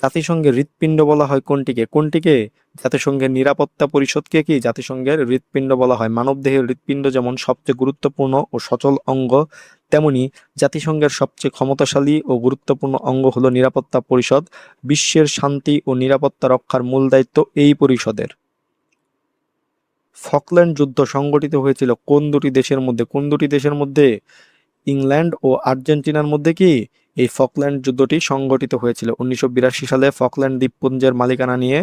Speaker 1: জাতিসংঘের হৃৎপিণ্ড বলা হয় কোনটিকে? জাতিসংঘের নিরাপত্তা পরিষদকে কি জাতিসংঘের হৃৎপিণ্ড বলা হয়? মানবদেহের হৃৎপিণ্ড যেমন সবচেয়ে গুরুত্বপূর্ণ ও সচল অঙ্গ, তেমনি জাতিসংঘের সবচেয়ে ক্ষমতাশালী ও গুরুত্বপূর্ণ অঙ্গ হলো নিরাপত্তা পরিষদ। বিশ্বের শান্তি ও নিরাপত্তা রক্ষার মূল দায়িত্ব এই পরিষদের। ফকল্যান্ড যুদ্ধ সংঘটিত হয়েছিল কোন দুটি দেশের মধ্যে? ইংল্যান্ড ও আর্জেন্টিনার মধ্যে কি এই ফকল্যান্ড যুদ্ধটি সংঘটিত হয়েছিল? 1982 সালে ফকল্যান্ড দ্বীপপুঞ্জের মালিকানা নিয়ে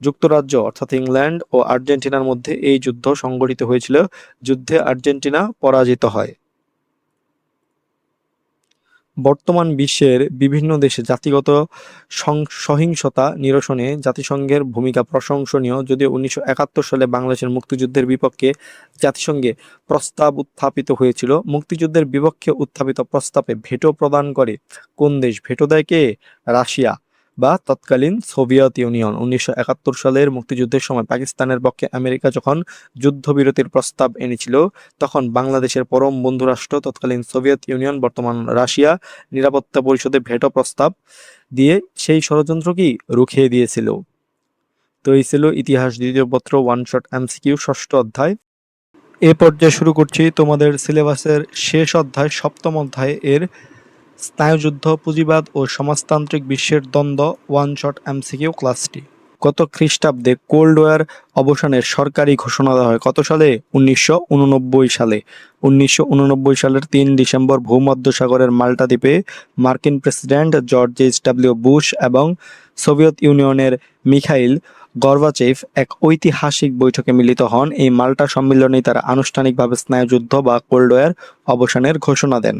Speaker 1: যুক্তরাজ্য অর্থাৎ ইংল্যান্ড ও আর্জেন্টিনার মধ্যে এই যুদ্ধ সংঘটিত হয়েছিল। যুদ্ধে আর্জেন্টিনা পরাজিত হয়। বর্তমান বিশ্বের বিভিন্ন দেশে জাতিগত সহিংসতা নিরসনে জাতিসংঘের ভূমিকা প্রশংসনীয়। যদিও 1971 সালে বাংলাদেশের মুক্তিযুদ্ধের বিপক্ষে জাতিসংঘে প্রস্তাব উত্থাপিত হয়েছিল। মুক্তিযুদ্ধের বিপক্ষে উত্থাপিত প্রস্তাবে ভেটো প্রদান করে কোন দেশ? ভেটো দেয় কে? রাশিয়া বা তৎকালীন সোভিয়েত ইউনিয়ন। 1971 সালের মুক্তিযুদ্ধের সময় পাকিস্তানের পক্ষে আমেরিকা যখন যুদ্ধবিরতির প্রস্তাব এনেছিল, তখন বাংলাদেশের পরম বন্ধু রাষ্ট্র তৎকালীন সোভিয়েত ইউনিয়ন বর্তমান রাশিয়া নিরাপত্তা পরিষদে ভেটো প্রস্তাব দিয়ে সেই ষড়যন্ত্র কি রুখিয়ে দিয়েছিল। তো এই ছিল ইতিহাস দ্বিতীয় পত্র ওয়ান শট এমসিকিউ ষষ্ঠ অধ্যায়। এ পর্যায়ে শুরু করছি তোমাদের সিলেবাসের শেষ অধ্যায়, সপ্তম অধ্যায় এর স্নায়ুযুদ্ধ, পুঁজিবাদ ও সমাজতান্ত্রিক বিশ্বের দ্বন্দ্ব ওয়ান শট এমসিকিউ ক্লাসটি। কত খ্রিস্টাব্দে কোল্ড ওয়ার অবসানের সরকারি ঘোষণা দেওয়া হয়? কত সালে? 1989 সালে। 1989 সালের 3 ডিসেম্বর ভূমধ্যসাগরের মাল্টা দ্বীপে মার্কিন প্রেসিডেন্ট জর্জ এইচ.ডব্লিউ. বুশ এবং সোভিয়েত ইউনিয়নের মিখাইল গর্বাচেভ এক ঐতিহাসিক বৈঠকে মিলিত হন। এই মাল্টা সম্মেলনেই তারা আনুষ্ঠানিকভাবে স্নায়ুযুদ্ধ বা কোল্ড ওয়ার অবসানের ঘোষণা দেন।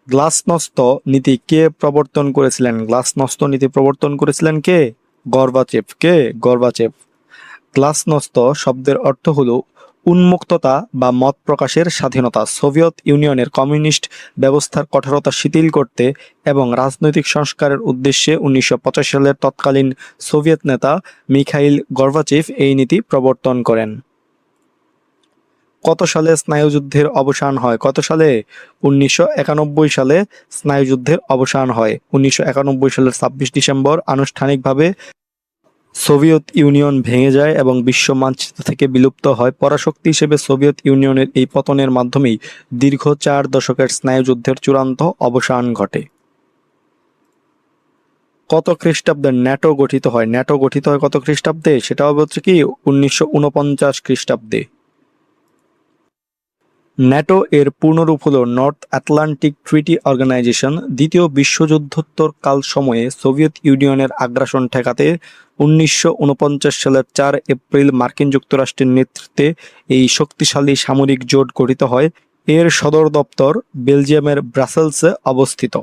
Speaker 1: গ্লাসনস্ত নীতি কে প্রবর্তন করেছিলেন? গ্লাসনস্ত নীতি প্রবর্তন করেছিলেন কে? গর্বাচেভ। গ্লাসনস্ত শব্দের অর্থ হলো উন্মুক্ততা বা মত প্রকাশের স্বাধীনতা। সোভিয়েত ইউনিয়নের কমিউনিস্ট ব্যবস্থার কঠোরতা শিথিল করতে এবং রাজনৈতিক সংস্কারের উদ্দেশ্যে 1985 সালের তৎকালীন সোভিয়েত নেতা মিখাইল গর্বাচেভ এই নীতি প্রবর্তন করেন। কত সালে স্নায়ুযুদ্ধের অবসান হয়? কত সালে? 1991 সালে স্নায়ুযুদ্ধের অবসান হয়। 1991 সালের 26 ডিসেম্বর আনুষ্ঠানিকভাবে সোভিয়েত ইউনিয়ন ভেঙে যায় এবং বিশ্ব মানচিত্র থেকে বিলুপ্ত হয়। পরাশক্তি হিসেবে সোভিয়েত ইউনিয়নের এই পতনের মাধ্যমেই দীর্ঘ 4 দশকের স্নায়ুযুদ্ধের চূড়ান্ত অবসান ঘটে। কত খ্রিস্টাব্দে ন্যাটো গঠিত হয়? ন্যাটো গঠিত হয় কত খ্রিস্টাব্দে? সেটা হবে হচ্ছে কি 1949 খ্রিস্টাব্দে। ন্যাটো এর পূর্ণরূপ হল নর্থ আটলান্টিক ট্রিটি অর্গানাইজেশন। দ্বিতীয় বিশ্বযুদ্ধোত্তর কাল সময়ে সোভিয়েত ইউনিয়নের আগ্রাসন ঠেকাতে 1949 সালের 4 এপ্রিল মার্কিন যুক্তরাষ্ট্রের নেতৃত্বে এই শক্তিশালী সামরিক জোট গঠিত হয়। এর সদর দপ্তর বেলজিয়ামের ব্রাসেলসে অবস্থিত।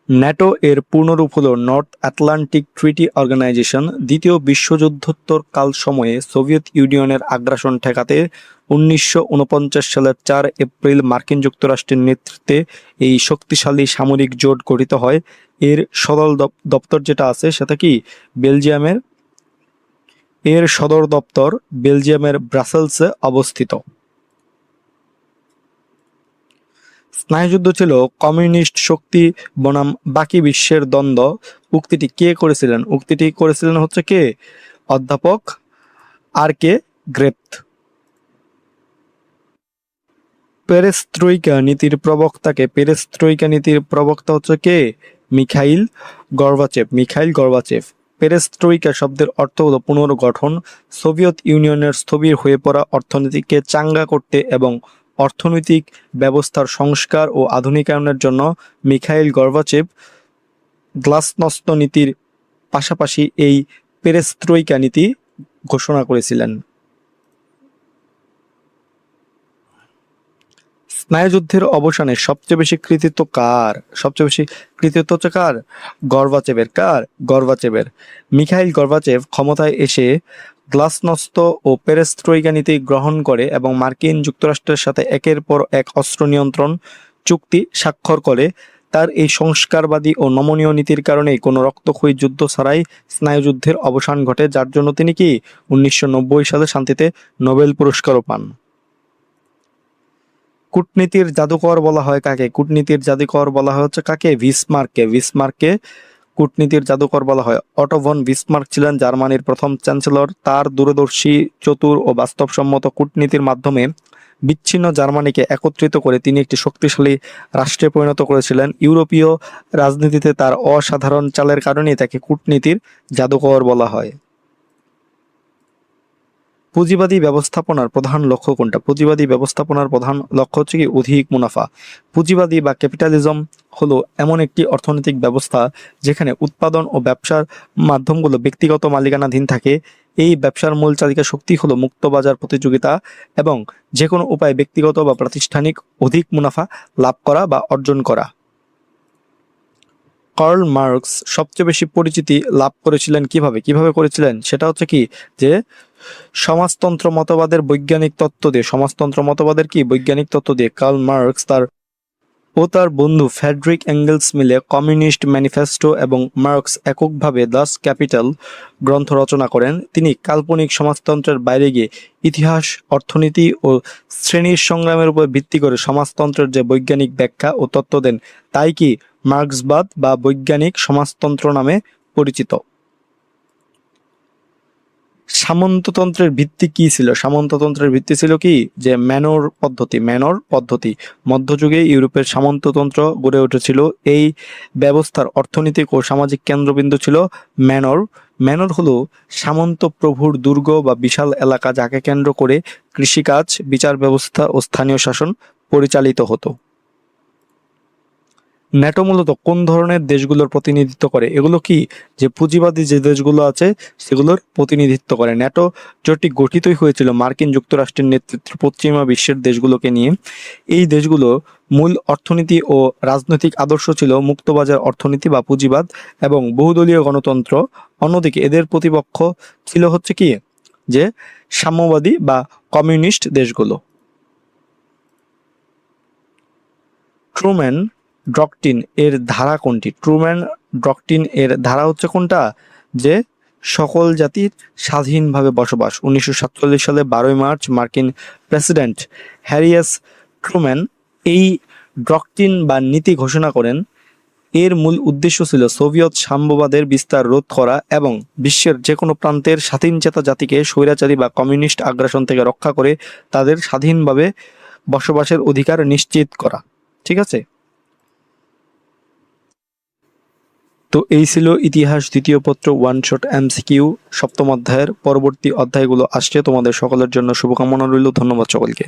Speaker 1: ন্যাটো এর পূর্ণরূপ হল নর্থ আটলান্টিক ট্রিটি অর্গানাইজেশন। দ্বিতীয় বিশ্বযুদ্ধোত্তর কাল সময়ে সোভিয়েত ইউনিয়নের আগ্রাসন ঠেকাতে 1949 সালের 4 এপ্রিল মার্কিন যুক্তরাষ্ট্রের নেতৃত্বে এই শক্তিশালী সামরিক জোট গঠিত হয়। এর সদর দপ্তর যেটা আছে সেটা কি বেলজিয়ামের। এর সদর দপ্তর বেলজিয়ামের ব্রাসেলসে অবস্থিত। স্নায়ুযুদ্ধ ছিল কমিউনিস্ট শক্তি বনাম বাকি বিশ্বের দ্বন্দ্ব। উক্তিটি কে করেছিলেন? উক্তিটি করেছিলেন হচ্ছে কে? অধ্যাপক আর.কে. গ্রেপ্ত। পেরেস্ত্রোইকা নীতির প্রবক্তা হচ্ছে কে? Mikhail Gorbachev. পেরেস্ত্রোইকা শব্দের অর্থ হলো পুনর্গঠন। সোভিয়েত ইউনিয়নের স্থবির হয়ে পড়া অর্থনীতিকে চাঙ্গা করতে এবং অর্থনৈতিক ব্যবস্থার সংস্কার ও আধুনিকায়নের জন্য মিখাইল গর্বাচেভ গ্লাসনস্ত নীতির পাশাপাশি এই পেরেস্ত্রোইকা নীতি ঘোষণা করেছিলেন। স্নায়ুযুদ্ধের অবসানে সবচেয়ে বেশি কৃতিত্ব কার? সবচেয়ে বেশি কৃতিত্ব হচ্ছে কার? গর্বাচেভের। কার? গর্বাচেভের। মিখাইল গর্বাচেভ ক্ষমতায় এসে গ্লাসনস্ত ও পেরেস্ত্রয়িকা নীতি গ্রহণ করে এবং মার্কিন যুক্তরাষ্ট্রের সাথে একের পর এক অস্ত্র নিয়ন্ত্রণ চুক্তি স্বাক্ষর করে। তার এই সংস্কারবাদী ও নমনীয় নীতির কারণেই কোনো রক্তক্ষয়ী যুদ্ধ ছাড়াই স্নায়ুযুদ্ধের অবসান ঘটে, যার জন্য তিনি কি 1990 সালে শান্তিতে নোবেল পুরস্কারও পান। কূটনীতির জাদুকর বলা হয় কাকে? কূটনীতির জাদুকর বলা হয় হচ্ছে কাকে? বিসমার্ককে। বিসমার্ককে কূটনীতির জাদুকর বলা হয়। অটো ভন বিসমার্ক ছিলেন জার্মানির প্রথম চ্যান্সেলর। তার দূরদর্শী, চতুর ও বাস্তবসম্মত কূটনীতির মাধ্যমে বিচ্ছিন্ন জার্মানিকে একত্রিত করে তিনি একটি শক্তিশালী রাষ্ট্রে পরিণত করেছিলেন। ইউরোপীয় রাজনীতিতে তার অসাধারণ চালের কারণেই তাকে কূটনীতির জাদুকর বলা হয়। পুঁজিবাদী ব্যবস্থাপনার প্রধান লক্ষ্য কোনটা? পুঁজিবাদী ব্যবস্থাপনার প্রধান লক্ষ্য হচ্ছে কি অধিক মুনাফা। পুঁজিবাদী বা ক্যাপিটালিজম হলো এমন একটি অর্থনৈতিক ব্যবস্থা যেখানে উৎপাদন ও ব্যবসার মাধ্যমগুলো ব্যক্তিগত মালিকানাধীন থাকে। এই ব্যবসার মূল চালিকা শক্তি হলো মুক্ত বাজার প্রতিযোগিতা এবং যে কোনো উপায়ে ব্যক্তিগত বা প্রাতিষ্ঠানিক অধিক মুনাফা লাভ করা বা অর্জন করা। কার্ল মার্কস সবচেয়ে বেশি পরিচিতি লাভ করেছিলেন কিভাবে করেছিলেন? সেটা হচ্ছে কি যে সমাজতন্ত্র মতবাদের বৈজ্ঞানিক তত্ত্ব দিয়ে। সমাজতন্ত্র মতবাদের কি বৈজ্ঞানিক তত্ত্ব দিয়ে কার্ল মার্কস তার বন্ধু ফ্রেডরিক এঙ্গেলস মিলে কমিউনিস্ট ম্যানিফেস্টো এবং মার্কস এককভাবে দাস ক্যাপিটাল গ্রন্থ রচনা করেন। তিনি কাল্পনিক সমাজতন্ত্রের বাইরে গিয়ে ইতিহাস, অর্থনীতি ও শ্রেণীর সংগ্রামের উপর ভিত্তি করে সমাজতন্ত্রের যে বৈজ্ঞানিক ব্যাখ্যা ও তত্ত্ব দেন তাই কি মার্ক্সবাদ বা বৈজ্ঞানিক সমাজতন্ত্র নামে পরিচিত। সামন্ততন্ত্রের ভিত্তি কি ছিল? সামন্ততন্ত্রের ভিত্তি ছিল কি যে ম্যানর পদ্ধতি। মধ্যযুগে ইউরোপের সামন্ততন্ত্র গড়ে উঠেছিল। এই ব্যবস্থার অর্থনৈতিক ও সামাজিক কেন্দ্রবিন্দু ছিল ম্যানর। ম্যানর হলো সামন্ত প্রভুর দুর্গ বা বিশাল এলাকা, যাকে কেন্দ্র করে কৃষিকাজ, বিচার ব্যবস্থা ও স্থানীয় শাসন পরিচালিত হতো। ন্যাটো মূলত কোন ধরনের দেশগুলোর প্রতিনিধিত্ব করে? এগুলো কি যে পুঁজিবাদী যে দেশগুলো আছে সেগুলোর প্রতিনিধিত্ব করে। ন্যাটো জোটটি গঠিতই হয়েছিল মার্কিন যুক্তরাষ্ট্রের নেতৃত্বে পশ্চিমা বিশ্বের দেশগুলোকে নিয়ে। এই দেশগুলো মূল অর্থনীতি ও রাজনৈতিক আদর্শ ছিল মুক্তবাজার অর্থনীতি বা পুঁজিবাদ এবং বহুদলীয় গণতন্ত্র। অন্যদিকে এদের প্রতিপক্ষ ছিল হচ্ছে কি যে সাম্যবাদী বা কমিউনিস্ট দেশগুলো। ট্রুম্যান ডক্ট্রিন এর ধারা কোনটি? ট্রুম্যান ডক্ট্রিন এর ধারা হচ্ছে কোনটা? যে সকল জাতির স্বাধীনভাবে বসবাস। 1947 সালে 12 মার্চ মার্কিন প্রেসিডেন্ট হ্যারি এস ট্রুম্যান এই ডক্ট্রিন বা নীতি ঘোষণা করেন। এর মূল উদ্দেশ্য ছিল সোভিয়েত সাম্যবাদের বিস্তার রোধ করা এবং বিশ্বের যে কোনো প্রান্তের স্বাধীনচেতা জাতিকে স্বৈরাচারী বা কমিউনিস্ট আগ্রাসন থেকে রক্ষা করে তাদের স্বাধীনভাবে বসবাসের অধিকার নিশ্চিত করা। ঠিক আছে? তো এই ছিল ইতিহাস দ্বিতীয় পত্র ওয়ান শট এমসিকিউ সপ্তম অধ্যায়ের। পরবর্তী অধ্যায়গুলো আসছে। তোমাদের সকলের জন্য শুভকামনা রইল। ধন্যবাদ সকলকে।